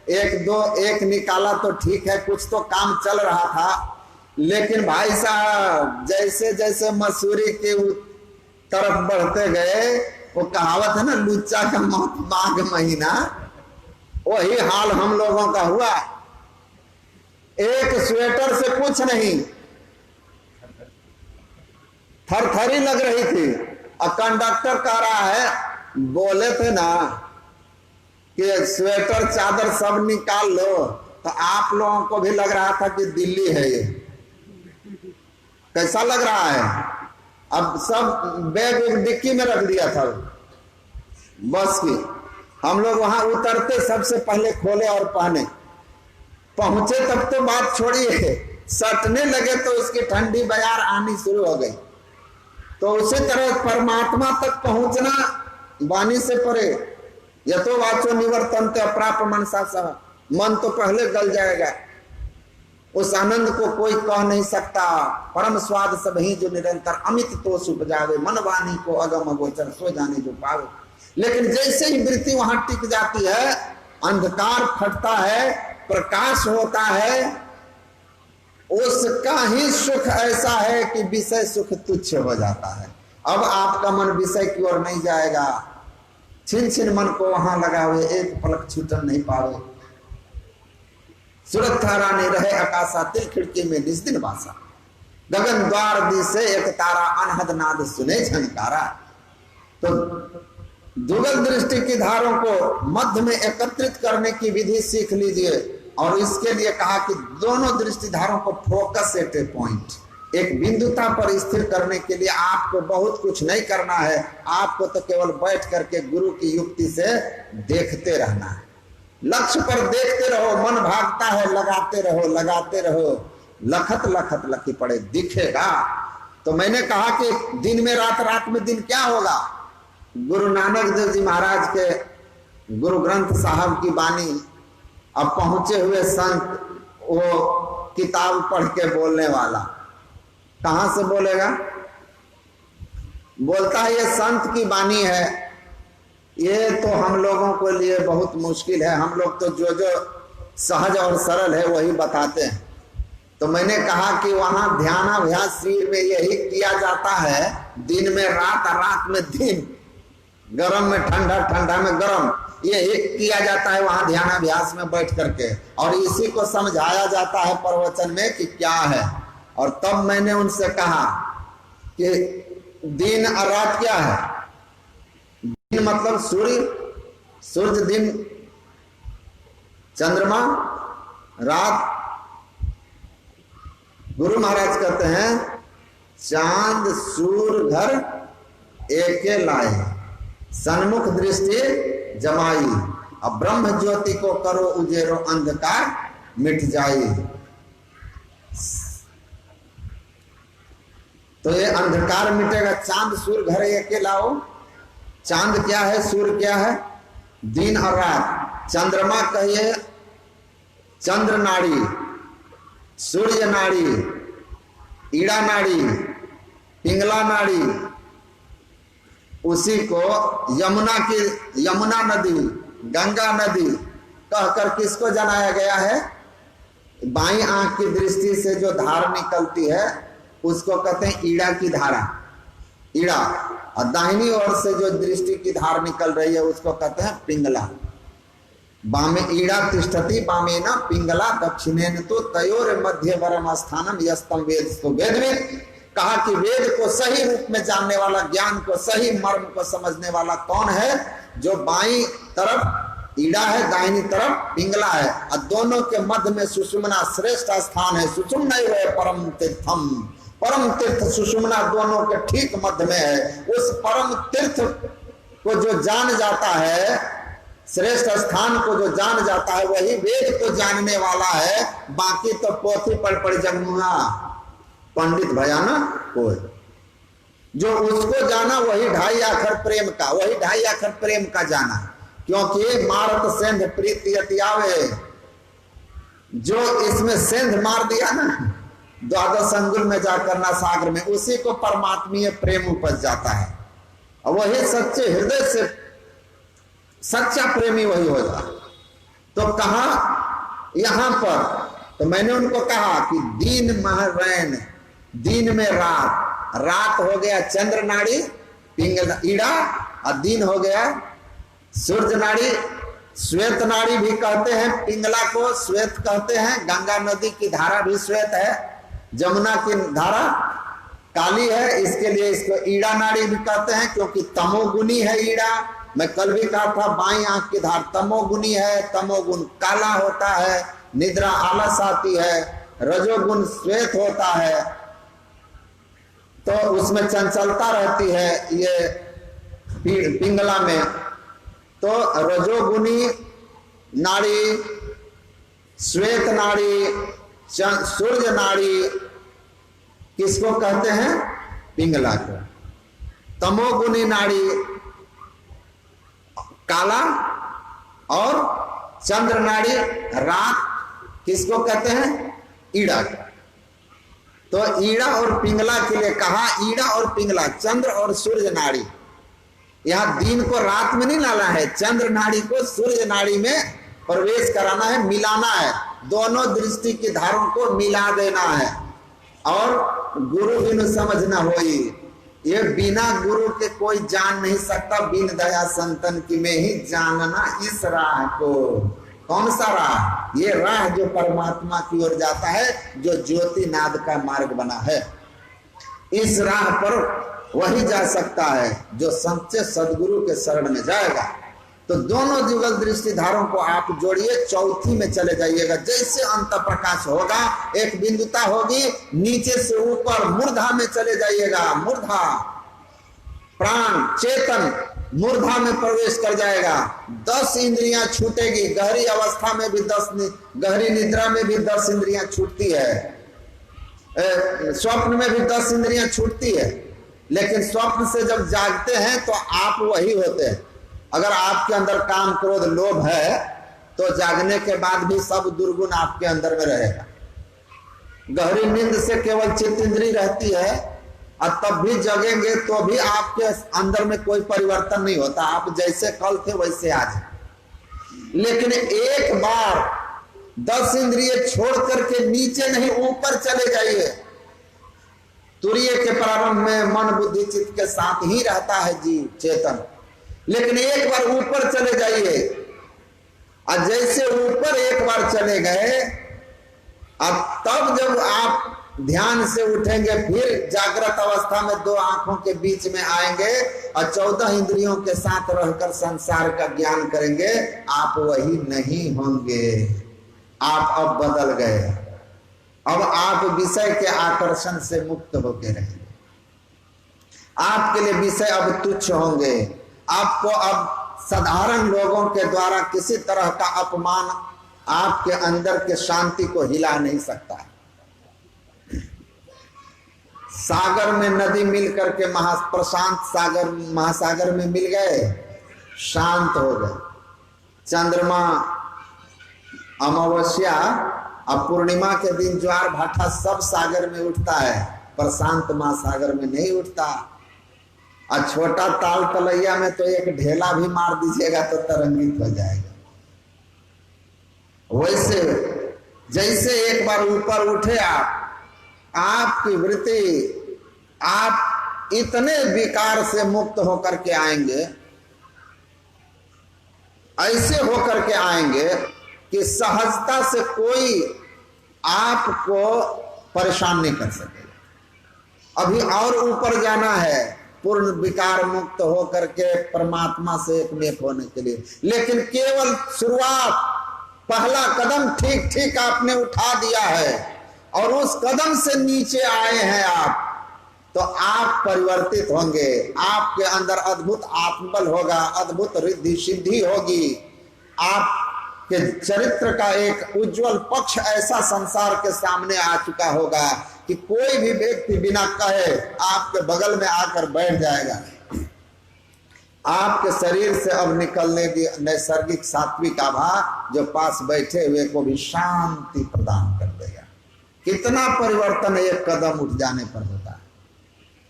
एक निकाला तो ठीक है, कुछ तो काम चल रहा था। लेकिन भाई साहब जैसे जैसे मसूरी के तरफ बढ़ते गए, वो कहावत है ना, लुच्चा का मौत माघ महीना, वही हाल हम लोगों का हुआ। एक स्वेटर से कुछ नहीं, थरथरी लग रही थी। और कंडक्टर कह रहा है, बोले थे ना कि स्वेटर चादर सब निकाल लो, तो आप लोगों को भी लग रहा था कि दिल्ली है ये। कैसा लग रहा है? अब सब बैग डिक्की में रख दिया था बस की। हम लोग वहां उतरते सबसे पहले खोले और पहने, पहुंचे तब तो बात छोड़िए, सटने लगे तो उसकी ठंडी बयार आनी शुरू हो गई। तो उसी तरह परमात्मा तक पहुंचना वाणी से परे, यतो वाचो निवर्तन्ते अप्राप्य मनसा सह, मन तो पहले गल जाएगा। उस आनंद को कोई कह नहीं सकता। परम स्वाद सब ही जो निरंतर अमित तो उपजावे, मन वाणी को अगम अगोचर सो जाने जो पावे। लेकिन जैसे ही वृत्ति वहां टिक जाती है, अंधकार फटता है, प्रकाश होता है, उसका ही सुख ऐसा है कि विषय सुख तुच्छ हो जाता है। अब आपका मन विषय की ओर नहीं जाएगा। छिन छिन मन को वहां लगा हुए, एक पलक छूटन नहीं पावे। सुरक्षा रानी रहे आकाशा, तिल खिड़की में निज दिन वासा। गगन द्वार दिसे एक तारा, अनहद नाद सुने झनकारा। तो जुगल दृष्टि की धारों को मध्य में एकत्रित करने की विधि सीख लीजिए। और इसके लिए कहा कि दोनों दृष्टि धारों को फोकस एट ए पॉइंट, एक बिंदुता पर स्थिर करने के लिए आपको बहुत कुछ नहीं करना है। आपको तो केवल बैठ करके गुरु की युक्ति से देखते रहना है। लक्ष्य पर देखते रहो, मन भागता है, लगाते रहो लगाते रहो, लखत लखत लखी पड़े दिखेगा। तो मैंने कहा कि दिन में रात, रात में दिन क्या होगा। गुरु नानक देव जी महाराज के गुरु ग्रंथ साहब की वाणी, अब पहुंचे हुए संत, वो किताब पढ़ के बोलने वाला कहां से बोलेगा? बोलता है ये संत की वाणी है। ये तो हम लोगों के लिए बहुत मुश्किल है। हम लोग तो जो जो सहज और सरल है वही बताते हैं। तो मैंने कहा कि वहां ध्यानाभ्यास शिविर में यही किया जाता है, दिन में रात, रात में दिन, गर्म में ठंडा, ठंडा में गर्म, यही किया जाता है वहां ध्यानाभ्यास में बैठ करके। और इसी को समझाया जाता है प्रवचन में कि क्या है। और तब मैंने उनसे कहा कि दिन और रात क्या है? दिन मतलब सूर्य दिन, चंद्रमा रात। गुरु महाराज कहते हैं चांद सूर्य घर एके लाए, सन्मुख दृष्टि जमाई, अब ब्रह्म ज्योति को करो उजेरो, अंधकार मिट जाए। तो ये अंधकार मिटेगा। चांद सूर्य घर एके लाओ। चांद क्या है, सूर्य क्या है? दिन और रात। चंद्रमा कहिए चंद्र नाड़ी, सूर्य नाड़ी, ईड़ा नाड़ी, पिंगला नाड़ी। उसी को यमुना नदी, गंगा नदी कहकर किसको जनाया गया है? बाईं आंख की दृष्टि से जो धार निकलती है उसको कहते हैं ईड़ा की धारा, ईड़ा। और दाहिनी ओर से जो दृष्टि की धार निकल रही है उसको कहते हैं पिंगला। बामे ईड़ा तिष्ठति बामेन पिंगला दक्षिणेन तो तयोर मध्य वरम स्थानम यस्तम वेद। तो वेदविद कहा कि वेद को सही रूप में जानने वाला, ज्ञान को, सही मर्म को समझने वाला कौन है? जो बाईं तरफ ईड़ा है, दाहिनी तरफ पिंगला है, और दोनों के मध्य में सुषुम्ना श्रेष्ठ स्थान है। सुषुम्ना परम तीर्थम, परम तीर्थ सुषुम्ना दोनों के ठीक मध्य में है। उस परम तीर्थ को जो जान जाता है, श्रेष्ठ स्थान को जो जान जाता है, वही वेद को जानने वाला है। बाकी तो पोथी पढ़ जगमुआ पंडित भयाना कोई। जो उसको जाना वही 2.5 अक्षर प्रेम का, वही 2.5 अक्षर प्रेम का जाना, क्योंकि मारत सेंध प्रीति अति आवे। जो इसमें सेंध मार दिया ना 12 अंगुल में जाकर ना सागर में, उसी को परमात्मीय प्रेम उपज जाता है। और वही सच्चे हृदय से सच्चा प्रेमी वही होगा। तो कहा यहां पर, तो मैंने उनको कहा कि दिन महरैन, दिन में रात, रात हो गया चंद्र नाड़ी पिंगला ईड़ा, और दिन हो गया सूर्य नाड़ी। श्वेत नाड़ी भी कहते हैं, पिंगला को श्वेत कहते हैं। गंगा नदी की धारा भी श्वेत है, जमुना की धारा काली है, इसके लिए इसको ईड़ा नाड़ी भी कहते हैं, क्योंकि तमोगुनी है ईड़ा। मैं कल भी कहा था बाई आंख की धार तमोगुनी है, तमोगुण काला होता है, निद्रा आलस आती है, रजोगुण श्वेत होता है, तो उसमें चंचलता रहती है ये पिंगला में। तो रजोगुनी नाड़ी, श्वेत नाड़ी, सूर्य नाड़ी किसको कहते हैं? पिंगला को। तमोगुनी नाड़ी काला, और चंद्र नाड़ी रात किसको कहते हैं? ईड़ा को। तो ईड़ा और पिंगला के लिए कहा, ईड़ा और पिंगला, चंद्र और सूर्य नाड़ी। यहां दिन को रात में नहीं लाना है, चंद्र नाड़ी को सूर्य नाड़ी में प्रवेश कराना है, मिलाना है। दोनों दृष्टि की धारों को मिला देना है। और गुरु बिनु समझ न होई, ये बिना गुरु के कोई जान नहीं सकता। बिन दया संतन की में ही जानना इस राह को। कौन सा राह? ये राह जो परमात्मा की ओर जाता है, जो ज्योति नाद का मार्ग बना है। इस राह पर वही जा सकता है जो सच्चे सदगुरु के शरण में जाएगा। तो दोनों जुगल दृष्टि धारों को आप जोड़िए, चौथी में चले जाइएगा। जैसे अंत प्रकाश होगा, एक बिंदुता होगी, नीचे से ऊपर मूर्धा में चले जाइएगा। मूर्धा प्राण चेतन मूर्धा में प्रवेश कर जाएगा। 10 इंद्रियां छूटेगी। गहरी अवस्था में भी 10, गहरी निद्रा में भी 10 इंद्रियां छूटती है, स्वप्न में भी 10 इंद्रियां छूटती है। लेकिन स्वप्न से जब जागते हैं तो आप वही होते हैं। अगर आपके अंदर काम क्रोध लोभ है तो जागने के बाद भी सब दुर्गुण आपके अंदर में रहेगा। गहरी नींद से केवल चित्त इंद्री रहती है, और तब भी जगेंगे तो भी आपके अंदर में कोई परिवर्तन नहीं होता। आप जैसे कल थे वैसे आज। लेकिन एक बार 10 इंद्रिय छोड़ करके नीचे नहीं ऊपर चले जाइए। तुरीय के प्रारंभ में मन बुद्धि चित्त के साथ ही रहता है जीव चेतन। लेकिन एक बार ऊपर चले जाइए, और जैसे ऊपर एक बार चले गए, अब तब जब आप ध्यान से उठेंगे, फिर जागृत अवस्था में 2 आंखों के बीच में आएंगे और 14 इंद्रियों के साथ रहकर संसार का ज्ञान करेंगे। आप वही नहीं होंगे। आप अब बदल गए। अब आप विषय के आकर्षण से मुक्त होकर रहेंगे। आपके लिए विषय अब तुच्छ होंगे। आपको अब साधारण लोगों के द्वारा किसी तरह का अपमान आपके अंदर के शांति को हिला नहीं सकता है। सागर में नदी मिल करके प्रशांत सागर महासागर में मिल गए, शांत हो गए। चंद्रमा अमावस्या और पूर्णिमा के दिन ज्वार भाटा सब सागर में उठता है, प्रशांत महासागर में नहीं उठता। और छोटा ताल तलैया में तो एक ढेला भी मार दीजिएगा तो तरंगित हो जाएगा। वैसे जैसे एक बार ऊपर उठे आपकी वृत्ति, आप इतने विकार से मुक्त होकर के आएंगे, ऐसे होकर के आएंगे कि सहजता से कोई आपको परेशान नहीं कर सकेगा। अभी और ऊपर जाना है, पूर्ण विकार मुक्त होकर के परमात्मा से एक होने के लिए। लेकिन केवल शुरुआत, पहला कदम ठीक ठीक आपने उठा दिया है और उस कदम से नीचे आए हैं आप, तो आप परिवर्तित होंगे। आपके अंदर अद्भुत आत्मबल होगा, अद्भुत रिद्धि सिद्धि होगी। आपके चरित्र का एक उज्जवल पक्ष ऐसा संसार के सामने आ चुका होगा कि कोई भी व्यक्ति बिना कहे आपके बगल में आकर बैठ जाएगा। आपके शरीर से अब निकलने की नैसर्गिक सात्विक आभा जो पास बैठे हुए को भी शांति प्रदान कर देगा। कितना परिवर्तन एक कदम उठ जाने पर होता है।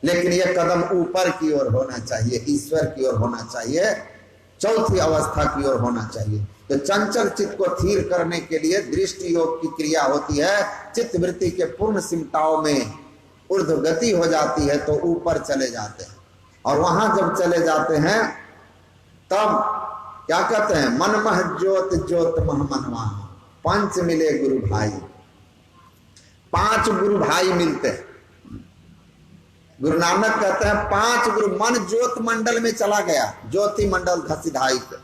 लेकिन यह कदम ऊपर की ओर होना चाहिए, ईश्वर की ओर होना चाहिए, चौथी अवस्था की ओर होना चाहिए। तो चंचल चित्त को थीर करने के लिए दृष्टि योग की क्रिया होती है। चित्त वृत्ति के पूर्ण सिमटाव में ऊर्ध्व गति हो जाती है तो ऊपर चले जाते हैं। और वहां जब चले जाते हैं तब क्या कहते हैं, मन मह ज्योत ज्योत मह मनवा, पंच मिले गुरु भाई। 5 गुरु भाई मिलते हैं। गुरु नानक कहते हैं 5 गुरु, मन ज्योत मंडल में चला गया, ज्योति मंडल घसीधाई के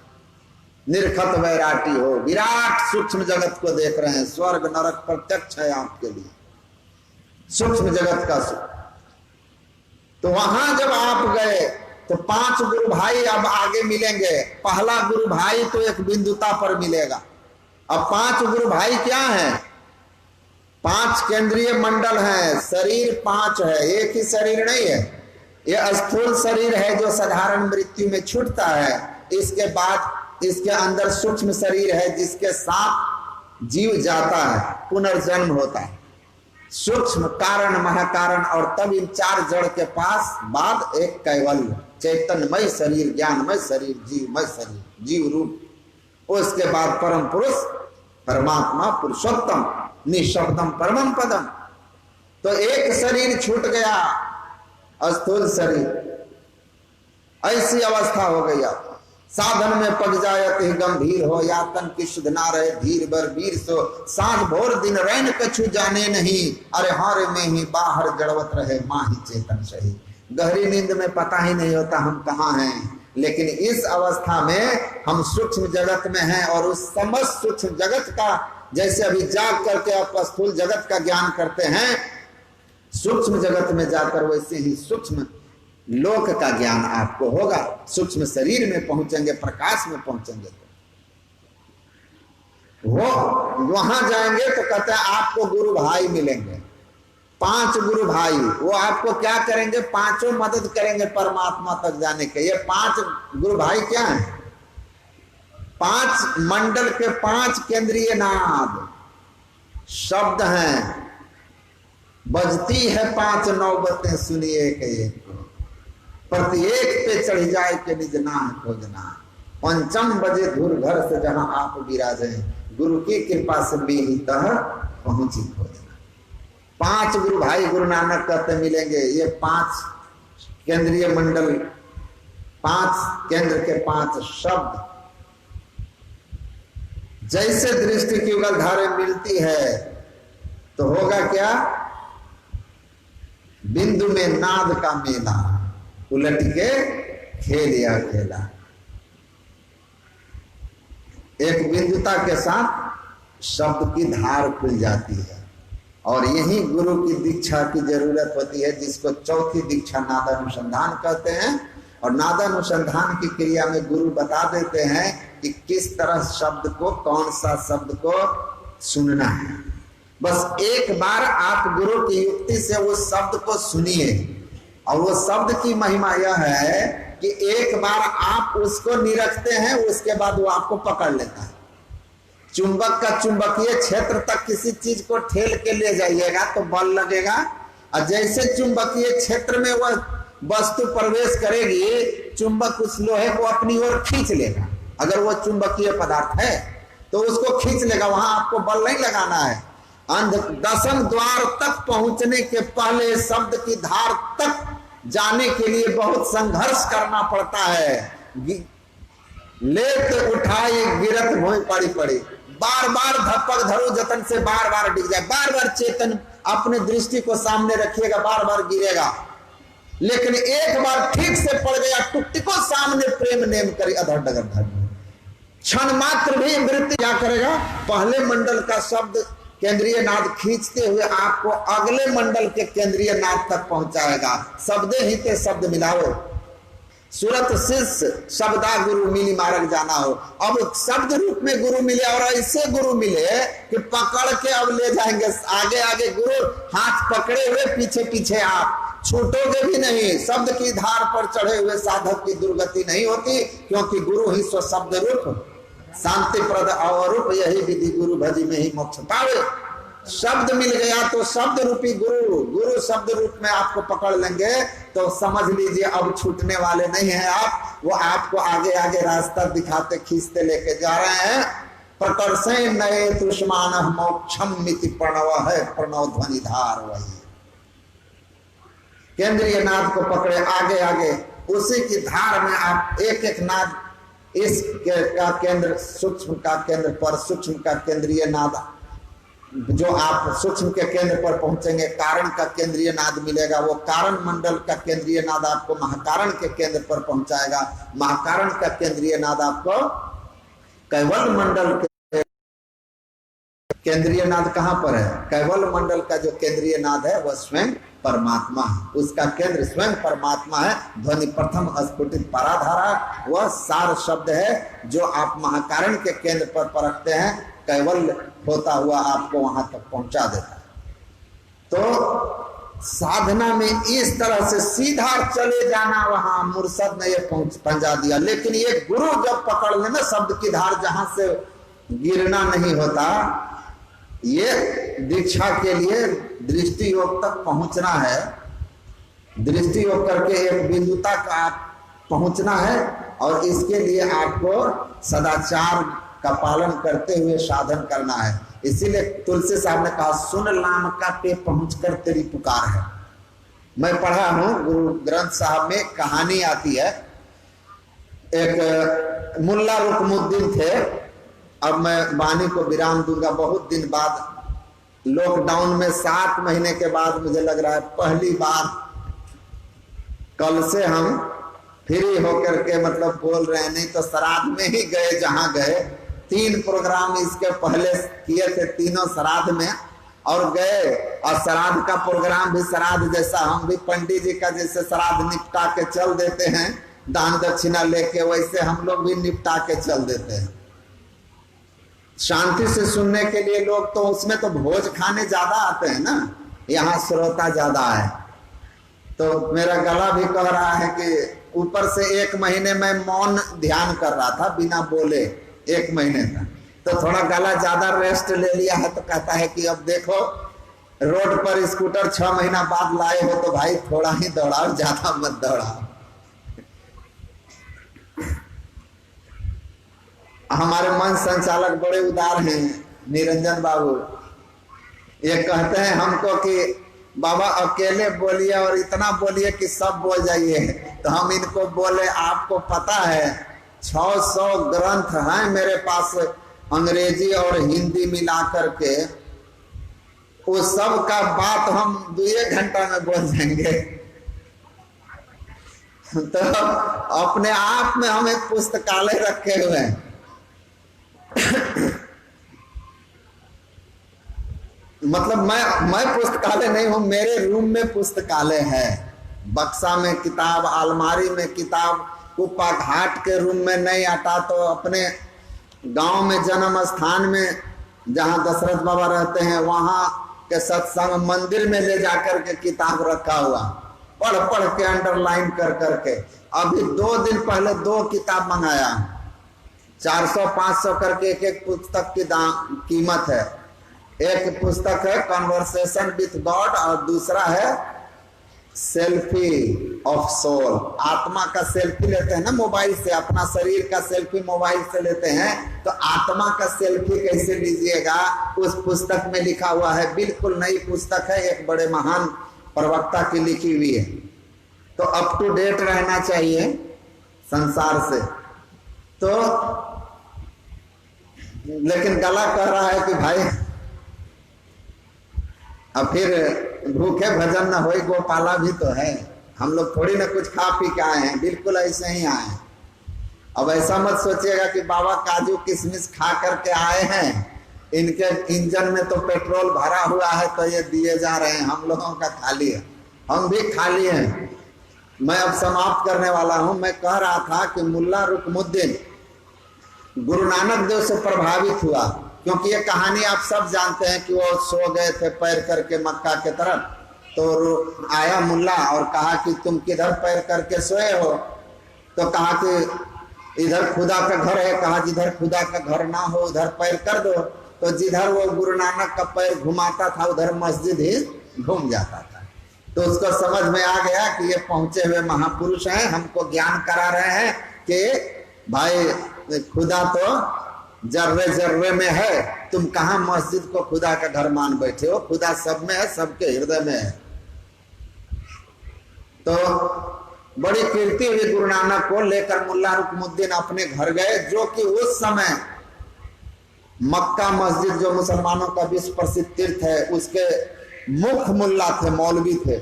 निर्खत वैराटी हो, विराट सूक्ष्म जगत को देख रहे हैं। स्वर्ग नरक प्रत्यक्ष है आपके लिए, सूक्ष्म जगत का सुख। तो वहां जब आप गए तो 5 गुरु भाई अब आगे मिलेंगे। पहला गुरु भाई तो एक बिंदुता पर मिलेगा। अब 5 गुरु भाई क्या है, 5 केंद्रीय मंडल है, शरीर 5 है, एक ही शरीर नहीं है। ये स्थूल शरीर है जो साधारण मृत्यु में छूटता है। इसके बाद इसके अंदर सूक्ष्म शरीर है जिसके साथ जीव जाता है, पुनर्जन्म होता है। सूक्ष्म, कारण, महाकारण और तब इन 4 जड़ के पास बाद एक कैवल्य चैतन्यमय शरीर, ज्ञानमय शरीर, जीवमय शरीर, जीव रूप। उसके बाद परम पुरुष परमात्मा, पुरुषोत्तम, निःशब्दम परमम पदम। तो एक शरीर छूट गया, स्थूल शरीर। ऐसी अवस्था हो गई। अब साधन में पग जायत ही गंभीर हो, या तन की शुद्ध ना रहे धीर बर वीर सो। सांझ भोर दिन रैन कछु जाने नहीं, अरे हारे में ही बाहर जड़वत रहे माही चेतन सही। गहरी नींद में पता ही नहीं होता हम कहाँ हैं। लेकिन इस अवस्था में हम सूक्ष्म जगत में हैं और उस समस्त सूक्ष्म जगत का, जैसे अभी जाग करके आप स्थूल जगत का ज्ञान करते हैं, सूक्ष्म जगत में जाकर वैसे ही सूक्ष्म लोक का ज्ञान आपको होगा। सूक्ष्म शरीर में पहुंचेंगे, प्रकाश में पहुंचेंगे, वो वहां जाएंगे तो कहते हैं आपको गुरु भाई मिलेंगे। 5 गुरु भाई, वो आपको क्या करेंगे, 5 मदद करेंगे परमात्मा तक जाने के। ये 5 गुरु भाई क्या है, 5 मंडल के 5 केंद्रीय नाद शब्द हैं। बजती है 5 नौबतें सुनिए के एक, प्रत्येक पे चढ़ जाए के निज नाम खोजना। 5 बजे धूर घर से जहां आप विराजे, गुरु की कृपा से बेहितः पहुंची खोजना। 5 गुरु भाई गुरु नानक कहते मिलेंगे। ये 5 केंद्रीय मंडल, 5 केंद्र के 5 शब्द, जैसे दृष्टि की युगल धारे मिलती है तो होगा क्या, बिंदु में नाद का मेला, उलट के खेलिया खेला। एक बिंदुता के साथ शब्द की धार खुल जाती है। और यही गुरु की दीक्षा की जरूरत होती है, जिसको चौथी दीक्षा नादानुसंधान कहते हैं। और नादानुसंधान की क्रिया में गुरु बता देते हैं कि किस तरह शब्द को, कौन सा शब्द को सुनना है। बस एक बार आप गुरु की युक्ति से उस शब्द को सुनिए। और वो शब्द की महिमा यह है कि एक बार आप उसको निरखते हैं, उसके बाद वो आपको पकड़ लेता है। चुंबक का चुंबकीय क्षेत्र तक किसी चीज को ठेल के ले जाइएगा तो बल लगेगा, और जैसे चुंबकीय क्षेत्र में वह वस्तु प्रवेश करेगी, चुंबक उस लोहे को अपनी ओर खींच लेगा। अगर वो चुंबकीय पदार्थ है तो उसको खींच लेगा, वहां आपको बल नहीं लगाना है। अंध 10वें द्वार तक पहुंचने के पहले शब्द की धार तक जाने के लिए बहुत संघर्ष करना पड़ता है। लेत उठाई गिरत भोई पड़ी पड़ी, बार बार धपक धरो जतन से बार बार डिग जाए, बार बार चेतन अपने दृष्टि को सामने रखिएगा, बार बार गिरेगा। लेकिन एक बार ठीक से पड़ गया टुकटिको सामने प्रेम नेम करी अधर डगर धर्म, क्षण मात्र भी वृत्ति क्या करेगा, पहले मंडल का शब्द केंद्रीय नाद खींचते हुए आपको अगले मंडल के केंद्रीय नाद तक पहुंचाएगा। शब्दे ही ते शब्द मिलाओ, सूरत शिष्य शब्दा गुरु मिली मार्ग जाना हो। अब शब्द रूप में गुरु मिले और ऐसे गुरु मिले कि पकड़ के अब ले जाएंगे आगे आगे गुरु, हाथ पकड़े हुए पीछे पीछे आप छूटोगे भी नहीं। शब्द की धार पर चढ़े हुए साधक की दुर्गति नहीं होती, क्योंकि गुरु ही स्व शब्द रूप शांति प्रद अवरूप, यही विधि गुरु भजी में ही मोक्ष पावे। शब्द मिल गया तो शब्द रूपी गुरु शब्द रूप में आपको पकड़ लेंगे तो समझ लीजिए अब छूटने वाले नहीं हैं आप, वो आपको आगे आगे रास्ता दिखाते खींचते लेके जा रहे हैं। प्रकर्षे नए तुष्मान मोक्षम मिति प्रणव है, प्रणव ध्वनि धार वही केंद्रीय नाद को पकड़े आगे आगे, उसी की धार में आप एक एक नाद, इस का केंद्र सूक्ष्म का केंद्र पर सूक्ष्म का केंद्रीय नाद, जो आप सूक्ष्म के केंद्र पर पहुंचेंगे कारण का केंद्रीय नाद मिलेगा, वो कारण मंडल का केंद्रीय नाद आपको महाकारण के केंद्र पर पहुंचाएगा, महाकारण का केंद्रीय नाद आपको कैवल मंडल के केंद्रीय नाद कहां पर है, कैवल मंडल का जो केंद्रीय नाद है वह स्वयं परमात्मा है, उसका केंद्र स्वयं परमात्मा है। ध्वनि प्रथम स्फुटित पराधारा वह सार शब्द है जो आप महाकारण के केंद्र पर परखते हैं, कैवल होता हुआ आपको वहां तक पहुंचा देता है। तो साधना में इस तरह से सीधा चले जाना, वहां मुर्शद ने ये पहुंचा दिया। लेकिन ये गुरु जब पकड़ लेना शब्द की धार, जहां से गिरना नहीं होता, ये दीक्षा के लिए दृष्टि योग तक पहुंचना है, दृष्टि योग करके एक बिंदु तक आप पहुंचना है, और इसके लिए आपको सदाचार का पालन करते हुए साधन करना है। इसीलिए तुलसी साहब ने कहा सुन लाम का पे पहुंचकर तेरी पुकार है। मैं पढ़ा हूं गुरु ग्रंथ साहब में कहानी आती है, एक मुल्ला रुकमुद्दीन थे। अब मैं वाणी को विराम दूंगा, बहुत दिन बाद लॉकडाउन में 7 महीने के बाद मुझे लग रहा है पहली बार कल से हम फ्री होकर के मतलब बोल रहे हैं, नहीं तो श्राद्ध में ही गए जहां गए। 3 प्रोग्राम इसके पहले किए थे, तीनों श्राद्ध में और गए, और श्राद्ध का प्रोग्राम भी श्राद्ध जैसा, हम भी पंडित जी का जैसे श्राद्ध निपटा के चल देते हैं दान दक्षिणा लेके, वैसे हम लोग भी निपटा के चल देते हैं। शांति से सुनने के लिए लोग तो उसमें तो भोज खाने ज्यादा आते हैं ना, यहाँ श्रोता ज्यादा है। तो मेरा गला भी कह रहा है कि ऊपर से 1 महीने में मौन ध्यान कर रहा था बिना बोले 1 महीने तक, तो थोड़ा गला ज्यादा रेस्ट ले लिया है। तो कहता है कि अब देखो रोड पर स्कूटर 6 महीना बाद लाए हो तो भाई थोड़ा ही दौड़ाओ, ज्यादा मत दौड़ाओ। हमारे मन संचालक बड़े उदार हैं, निरंजन बाबू, ये कहते हैं हमको कि बाबा अकेले बोलिए और इतना बोलिए कि सब बोल जाइए। तो हम इनको बोले आपको पता है 600 ग्रंथ हैं मेरे पास अंग्रेजी और हिंदी मिला करके, उस सब का बात हम 2 घंटा में बोल जाएंगे। तो अपने आप में हम एक पुस्तकालय रखे हुए हैं। मतलब मैं पुस्तकालय नहीं हूं, मेरे रूम में पुस्तकालय है, बक्सा में किताब, अलमारी में किताब, कुप्पा घाट के रूम में नहीं आता तो अपने गांव में जन्म स्थान में जहां दशरथ बाबा रहते हैं वहां के सत्संग मंदिर में ले जाकर के किताब रखा हुआ, पढ़ पढ़ के अंडरलाइन कर करके। अभी 2 दिन पहले 2 किताब मंगाया, 400-500 करके एक पुस्तक की कीमत है। एक पुस्तक है कन्वर्सेशन विथ गॉड और दूसरा है सेल्फी ऑफ सोल। आत्मा का सेल्फी लेते हैं ना मोबाइल से, अपना शरीर का सेल्फी मोबाइल से लेते हैं, तो आत्मा का सेल्फी कैसे लीजिएगा, उस पुस्तक में लिखा हुआ है। बिल्कुल नई पुस्तक है, एक बड़े महान प्रवक्ता की लिखी हुई है। तो अप टू डेट रहना चाहिए संसार से। तो लेकिन गला कह रहा है कि भाई अब फिर भूखे भजन न होई, गोपाला भी तो है, हम लोग थोड़ी ना कुछ खा पी के आए हैं, बिल्कुल ऐसे ही आए हैं। अब ऐसा मत सोचिएगा कि बाबा काजू किशमिश खा करके आए हैं, इनके इंजन में तो पेट्रोल भरा हुआ है तो ये दिए जा रहे हैं। हम लोगों का खाली है, हम भी खाली हैं। मैं अब समाप्त करने वाला हूं। मैं कह रहा था कि मुल्ला रुकमुद्दीन गुरु नानक देव से प्रभावित हुआ, क्योंकि ये कहानी आप सब जानते हैं कि वो सो गए थे पैर करके मक्का के तरफ। तो आया मुल्ला और कहा कि तुम किधर पैर करके सोए हो? तो कहा कि इधर खुदा का घर है। कहा जिधर खुदा का घर ना हो उधर पैर कर दो। तो जिधर वो गुरु नानक का पैर घुमाता था उधर मस्जिद ही घूम जाता था। तो उसको समझ में आ गया कि ये पहुंचे हुए महापुरुष हैं, हमको ज्ञान करा रहे हैं कि भाई खुदा तो जर्रे जर्रे में है, तुम कहां मस्जिद को खुदा का घर मान बैठे हो? खुदा सब में है, सबके हृदय में है। तो बड़ी कीर्ति हुई। गुरु नानक को लेकर मुल्ला रुकमुद्दीन अपने घर गए, जो कि उस समय मक्का मस्जिद जो मुसलमानों का विश्व प्रसिद्ध तीर्थ है उसके मुख्य मुल्ला थे, मौलवी थे,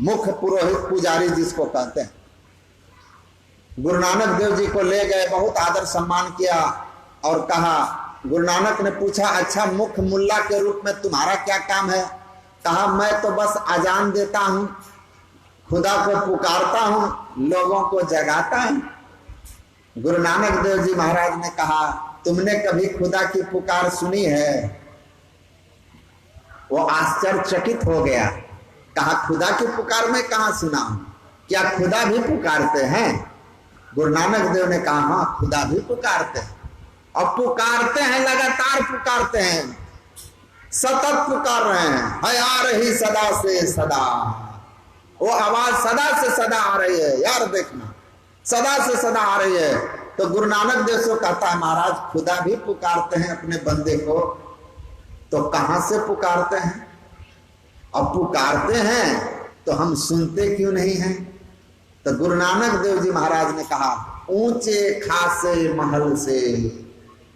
मुख्य पुरोहित पुजारी जिसको कहते हैं। गुरु नानक देव जी को ले गए, बहुत आदर सम्मान किया और कहा, गुरु नानक ने पूछा अच्छा मुख्य मुल्ला के रूप में तुम्हारा क्या काम है? कहा मैं तो बस अजान देता हूं, खुदा को पुकारता हूं, लोगों को जगाता हूं। गुरु नानक देव जी महाराज ने कहा तुमने कभी खुदा की पुकार सुनी है? वो आश्चर्यचकित हो गया, कहा खुदा की पुकार मैं कहां सुना हूं, क्या खुदा भी पुकारते हैं? गुरु नानक देव ने कहा हाँ खुदा भी पुकारते हैं, और पुकारते हैं, लगातार पुकारते हैं, सतत पुकार रहे हैं, है आ रही सदा से सदा। वो आवाज सदा से सदा आ रही है यार, देखना सदा से सदा आ रही है। तो गुरु नानक देव से कहता है महाराज खुदा भी पुकारते हैं अपने बंदे को, तो कहां से पुकारते हैं? अब पुकारते हैं तो हम सुनते क्यों नहीं हैं? तो गुरु नानक देव जी महाराज ने कहा ऊंचे खासे महल से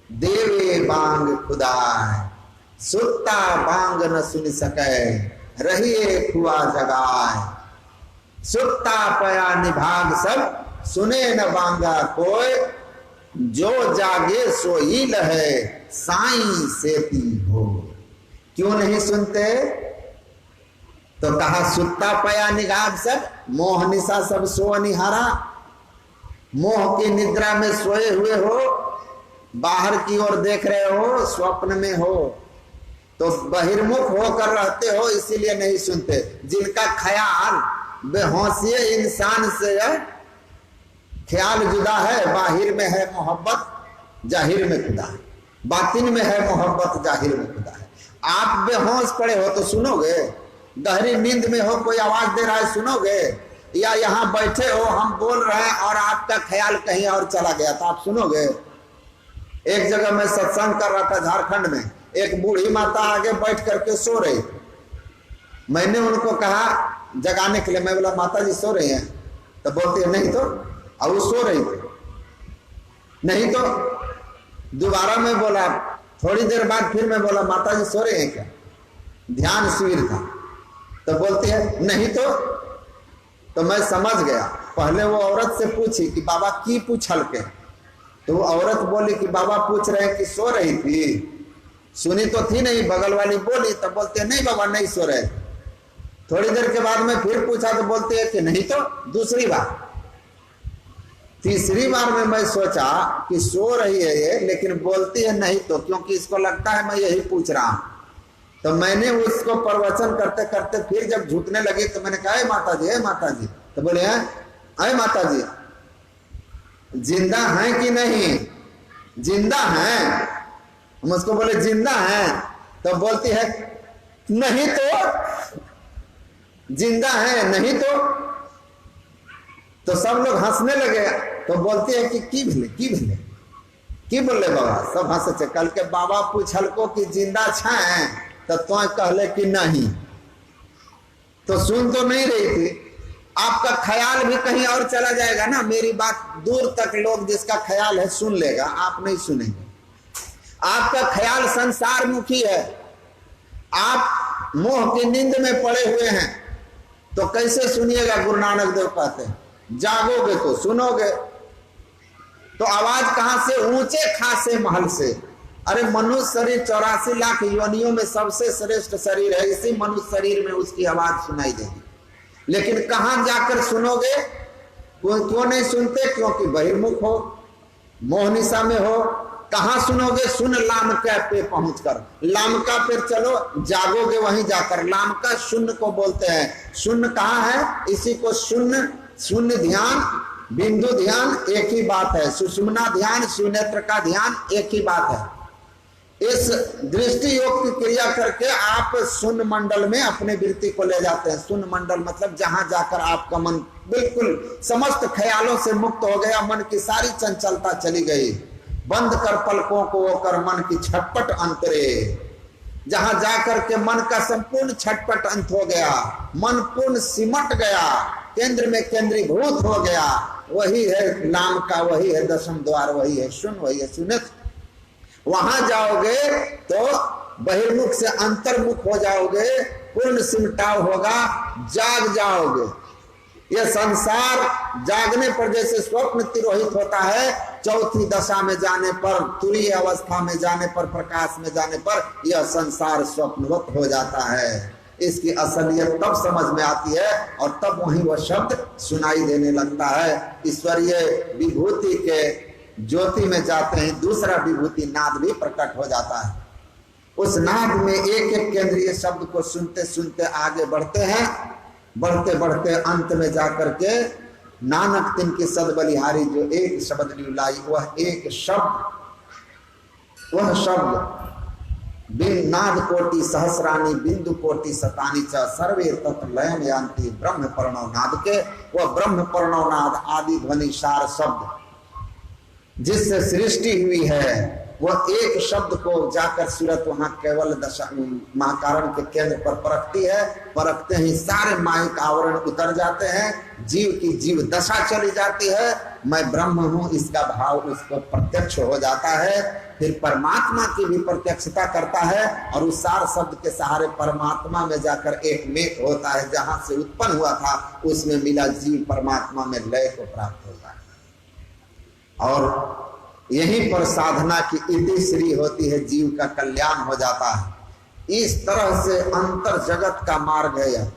देवे बांग खुदा, सुता बांग न सुन सके, रहिए खुआ जगाए, सुता पया निभाग सब सुने न बांगा कोई, जो जागे सो ही लहे साईं सेती हो। क्यों नहीं सुनते? तो कहा सुत्ता पया निगाह सब, मोह निशा सब सो निहारा, मोह की निद्रा में सोए हुए हो, बाहर की ओर देख रहे हो, स्वप्न में हो, तो बहिर्मुख होकर रहते हो, इसीलिए नहीं सुनते। जिनका ख्याल बेहोशिए इंसान से ख्याल जुदा है, बाहिर में है मोहब्बत, जाहिर में खुदा है, बातिन में है मोहब्बत, जाहिर में खुदा है। आप बेहोश पड़े हो तो सुनोगे? गहरी नींद में हो, कोई आवाज दे रहा है सुनोगे? या यहाँ बैठे हो हम बोल रहे हैं और आपका ख्याल कहीं और चला गया तो आप सुनोगे? एक जगह मैं सत्संग कर रहा था झारखंड में, एक बूढ़ी माता आगे बैठ करके सो रही थी। मैंने उनको कहा जगाने के लिए, मैं बोला माता जी सो रही हैं? तो बोलती है नहीं तो, और वो सो रही थी नहीं तो। दोबारा मैं बोला, थोड़ी देर बाद फिर मैं बोला माता जी सो रही हैं क्या? ध्यान शिविर था। तो बोलती है नहीं तो मैं समझ गया। पहले वो औरत से पूछी कि बाबा की पूछल के? तो वो औरत बोली कि बाबा पूछ रहे हैं कि सो रही थी? सुनी तो थी नहीं, बगल वाली बोली। तो बोलते हैं नहीं बाबा नहीं सो रहे। थोड़ी देर के बाद में फिर पूछा तो बोलते हैं कि नहीं तो। दूसरी बार, तीसरी बार में मैं सोचा कि सो रही है ये, लेकिन बोलती है नहीं तो, क्योंकि इसको लगता है मैं यही पूछ रहा हूं। तो मैंने उसको प्रवचन करते करते फिर जब झुकने लगी तो मैंने कहा माता जी, माता जी। तो बोले हैं माता जी जिंदा हैं कि नहीं? जिंदा हैं। हम उसको बोले जिंदा हैं, तो बोलती है नहीं तो। जिंदा है नहीं तो सब लोग हंसने लगे। तो बोलते हैं कि की भेले की बोले बाबा? सब हंसे। कल के बाबा पूछल को कि जिंदा छे तो कहले कि नहीं, तो सुन तो नहीं रही थी। आपका ख्याल भी कहीं और चला जाएगा ना। मेरी बात दूर तक लोग जिसका ख्याल है सुन लेगा, आप नहीं सुनेंगे। आपका ख्याल संसार मुखी है, आप मोह की नींद में पड़े हुए हैं, तो कैसे सुनिएगा? गुरु नानक देव कहते हैं जागोगे तो सुनोगे। तो आवाज कहां से? ऊंचे खासे महल से। अरे मनुष्य शरीर 84 लाख योनियों में सबसे श्रेष्ठ शरीर है, इसी मनुष्य शरीर में उसकी आवाज सुनाई देगी। लेकिन कहां जाकर सुनोगे? क्यों नहीं सुनते? क्योंकि बहिर्मुख हो, मोहनिशा में हो। कहां सुनोगे? सुन लामका पे पहुंचकर। लामका पे चलो, जागोगे वहीं जाकर। लामका शून्य को बोलते हैं। शून्य कहां है? इसी को शून्य, शून्य ध्यान, बिंदु ध्यान एक ही बात है। सुषुम्ना ध्यान, शिवनेत्र का ध्यान एक ही बात है। इस दृष्टि योग की क्रिया करके आप शून्य मंडल में अपने वृत्ति को ले जाते हैं। शून्य मंडल मतलब जहां जाकर आपका मन बिल्कुल समस्त ख्यालों से मुक्त हो गया, मन की सारी चंचलता चली गई। बंद कर पलकों को वो कर मन की छटपट अंतरे। जहां जाकर के मन का संपूर्ण छटपट अंत हो गया, मन पूर्ण सिमट गया, केंद्र में केंद्रीभूत हो गया, वही है नाम का, वही है दशम द्वार, वही है शून्य, वही है शून्य। वहां जाओगे तो बहिर्मुख से अंतर्मुख हो जाओगे, पूर्ण सिमटाव होगा, जाग जाओगे। यह संसार जागने पर जैसे स्वप्न तिरोहित होता है, चौथी दशा में जाने पर, तुरीय अवस्था में जाने पर, प्रकाश में जाने पर यह संसार स्वप्नवत हो जाता है। इसकी असलियत तब समझ में आती है और तब वहीं वह शब्द सुनाई देने लगता है। ईश्वरीय विभूति के ज्योति में जाते हैं, दूसरा विभूति नाद भी प्रकट हो जाता है। उस नाद में एक एक केंद्रीय शब्द को सुनते सुनते आगे बढ़ते हैं। बढ़ते बढ़ते अंत में जाकर के नानक तिनकी सद बलिहारी, जो एक शब्द लाई, वह एक शब्द, वह शब्द नाद कोटि सहस्रानी बिंदु कोटि शतानी च सर्वे तत् लयम यान्ति ब्रह्म प्रणव नाद के, वह ब्रह्म प्रणव नाद आदि ध्वनि सार शब्द जिससे सृष्टि हुई है, वह एक शब्द को जाकर सूरत वहां केवल दशा महाकारण के केंद्र पर परखती है। परखते ही सारे माइक आवरण उतर जाते हैं, जीव की जीव दशा चली जाती है, मैं ब्रह्म हूं इसका भाव उसको प्रत्यक्ष हो जाता है। फिर परमात्मा की भी प्रत्यक्षता करता है और उस सार शब्द के सहारे परमात्मा में जाकर एक मेक होता है। जहां से उत्पन्न हुआ था उसमें मिला जीव परमात्मा में लय को प्राप्त होता है। और यहीं पर साधना की इतिश्री होती है, जीव का कल्याण हो जाता है। इस तरह से अंतर जगत का मार्ग है यह,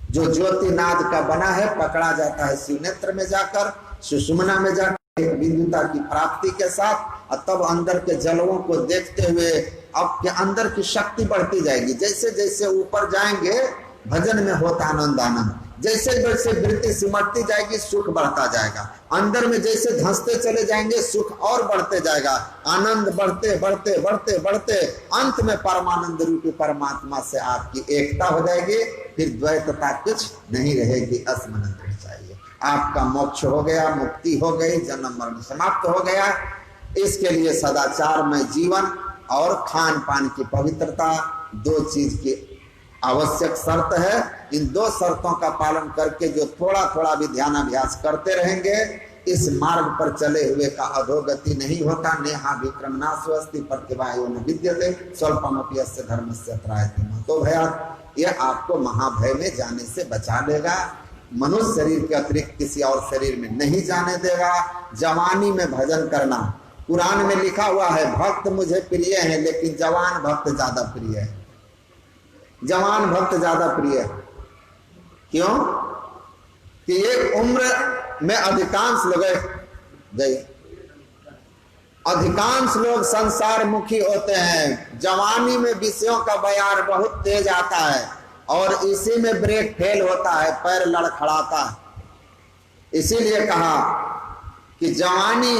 जो ज्योतिनाद का बना है, पकड़ा जाता है शिवनेत्र में जाकर, सुषुम्ना में जाकर एक बिंदुता की प्राप्ति के साथ। और तब अंदर के जलवों को देखते हुए आपके अंदर की शक्ति बढ़ती जाएगी। जैसे जैसे ऊपर जाएंगे भजन में होता आनंद आनंद, जैसे जैसे वृत्ति सिमटती जाएगी सुख बढ़ता जाएगा। अंदर में जैसे धंसते चले जाएंगे सुख और बढ़ते जाएगा। आनंद बढ़ते बढ़ते बढ़ते बढ़ते अंत में परमानंद रूपी परमात्मा से आपकी एकता हो जाएगी। फिर द्वैतता कुछ नहीं रहेगी, असमनंत चाहिए। आपका मोक्ष हो गया, मुक्ति हो गई, जन्म मरण समाप्त हो गया। इसके लिए सदाचार में जीवन और खान पान की पवित्रता दो चीज की आवश्यक शर्त है। इन दो शर्तों का पालन करके जो थोड़ा थोड़ा भी ध्यानाभ्यास करते रहेंगे, इस मार्ग पर चले हुए का अधोगति नहीं होता। नेहा विक्रमनाशवस्ति प्रतिभायो न विद्यते स्वल्पमपि यस्य धर्मस्य त्रायते महतो भयात्। यह आपको महाभय में जाने से बचा लेगा, मनुष्य शरीर के अतिरिक्त किसी और शरीर में नहीं जाने देगा। जवानी में भजन करना, कुरान में लिखा हुआ है भक्त मुझे प्रिय है, लेकिन जवान भक्त ज्यादा प्रिय है। जवान भक्त ज्यादा प्रिय है। क्यों? कि एक उम्र में अधिकांश लोग गई, अधिकांश लोग संसार मुखी होते हैं। जवानी में विषयों का बयार बहुत तेज आता है और इसी में ब्रेक फेल होता है, पैर लड़खड़ाता है। इसीलिए कहा कि जवानी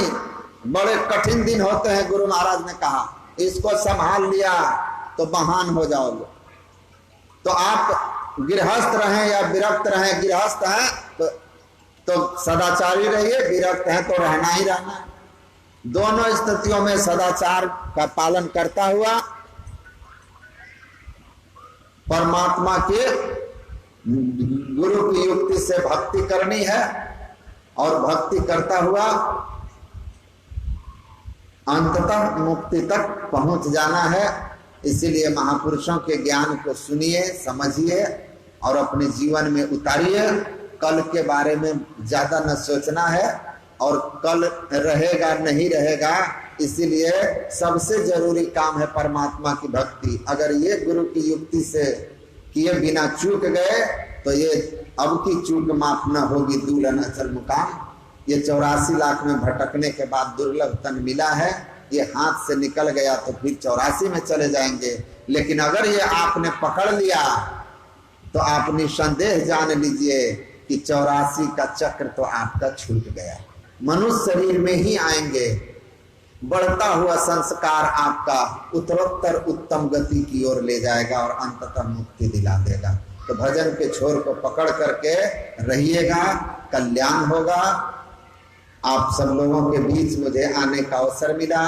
बड़े कठिन दिन होते हैं। गुरु महाराज ने कहा इसको संभाल लिया तो महान हो जाओगे। तो आप गृहस्थ रहें या विरक्त रहें, गृहस्थ हैं तो सदाचारी रहिए, विरक्त हैं तो रहना ही रहना है। दोनों स्थितियों में सदाचार का पालन करता हुआ परमात्मा के गुरु की युक्ति से भक्ति करनी है और भक्ति करता हुआ अंततः मुक्ति तक पहुंच जाना है। इसीलिए महापुरुषों के ज्ञान को सुनिए, समझिए और अपने जीवन में उतारिए। कल के बारे में ज्यादा न सोचना है, और कल रहेगा नहीं रहेगा, इसीलिए सबसे जरूरी काम है परमात्मा की भक्ति। अगर ये गुरु की युक्ति से किए बिना चूक गए तो ये अब की चूक माफ न होगी, दूल्हन अचल मुकाम। ये 84 लाख में भटकने के बाद दुर्लभ तन मिला है, ये हाथ से निकल गया तो फिर 84 में चले जाएंगे। लेकिन अगर ये आपने पकड़ लिया तो आप निसंदेह जान लीजिए कि 84 का चक्र तो आपका छूट गया। मनुष्य शरीर में ही आएंगे, बढ़ता हुआ संस्कार आपका उत्तरोत्तर उत्तम गति की ओर ले जाएगा और अंततः मुक्ति दिला देगा। तो भजन के छोर को पकड़ करके रहिएगा, कल्याण होगा। आप सब लोगों के बीच मुझे आने का अवसर मिला,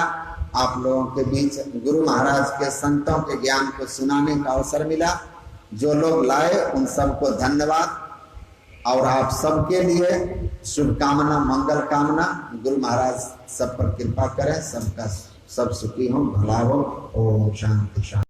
आप लोगों के बीच गुरु महाराज के संतों के ज्ञान को सुनाने का अवसर मिला। जो लोग लाए उन सबको धन्यवाद, और आप सबके लिए शुभकामना, मंगल कामना। गुरु महाराज सब पर कृपा करें, सबका सब सुखी हो, भला हो। ओम शांति शांति।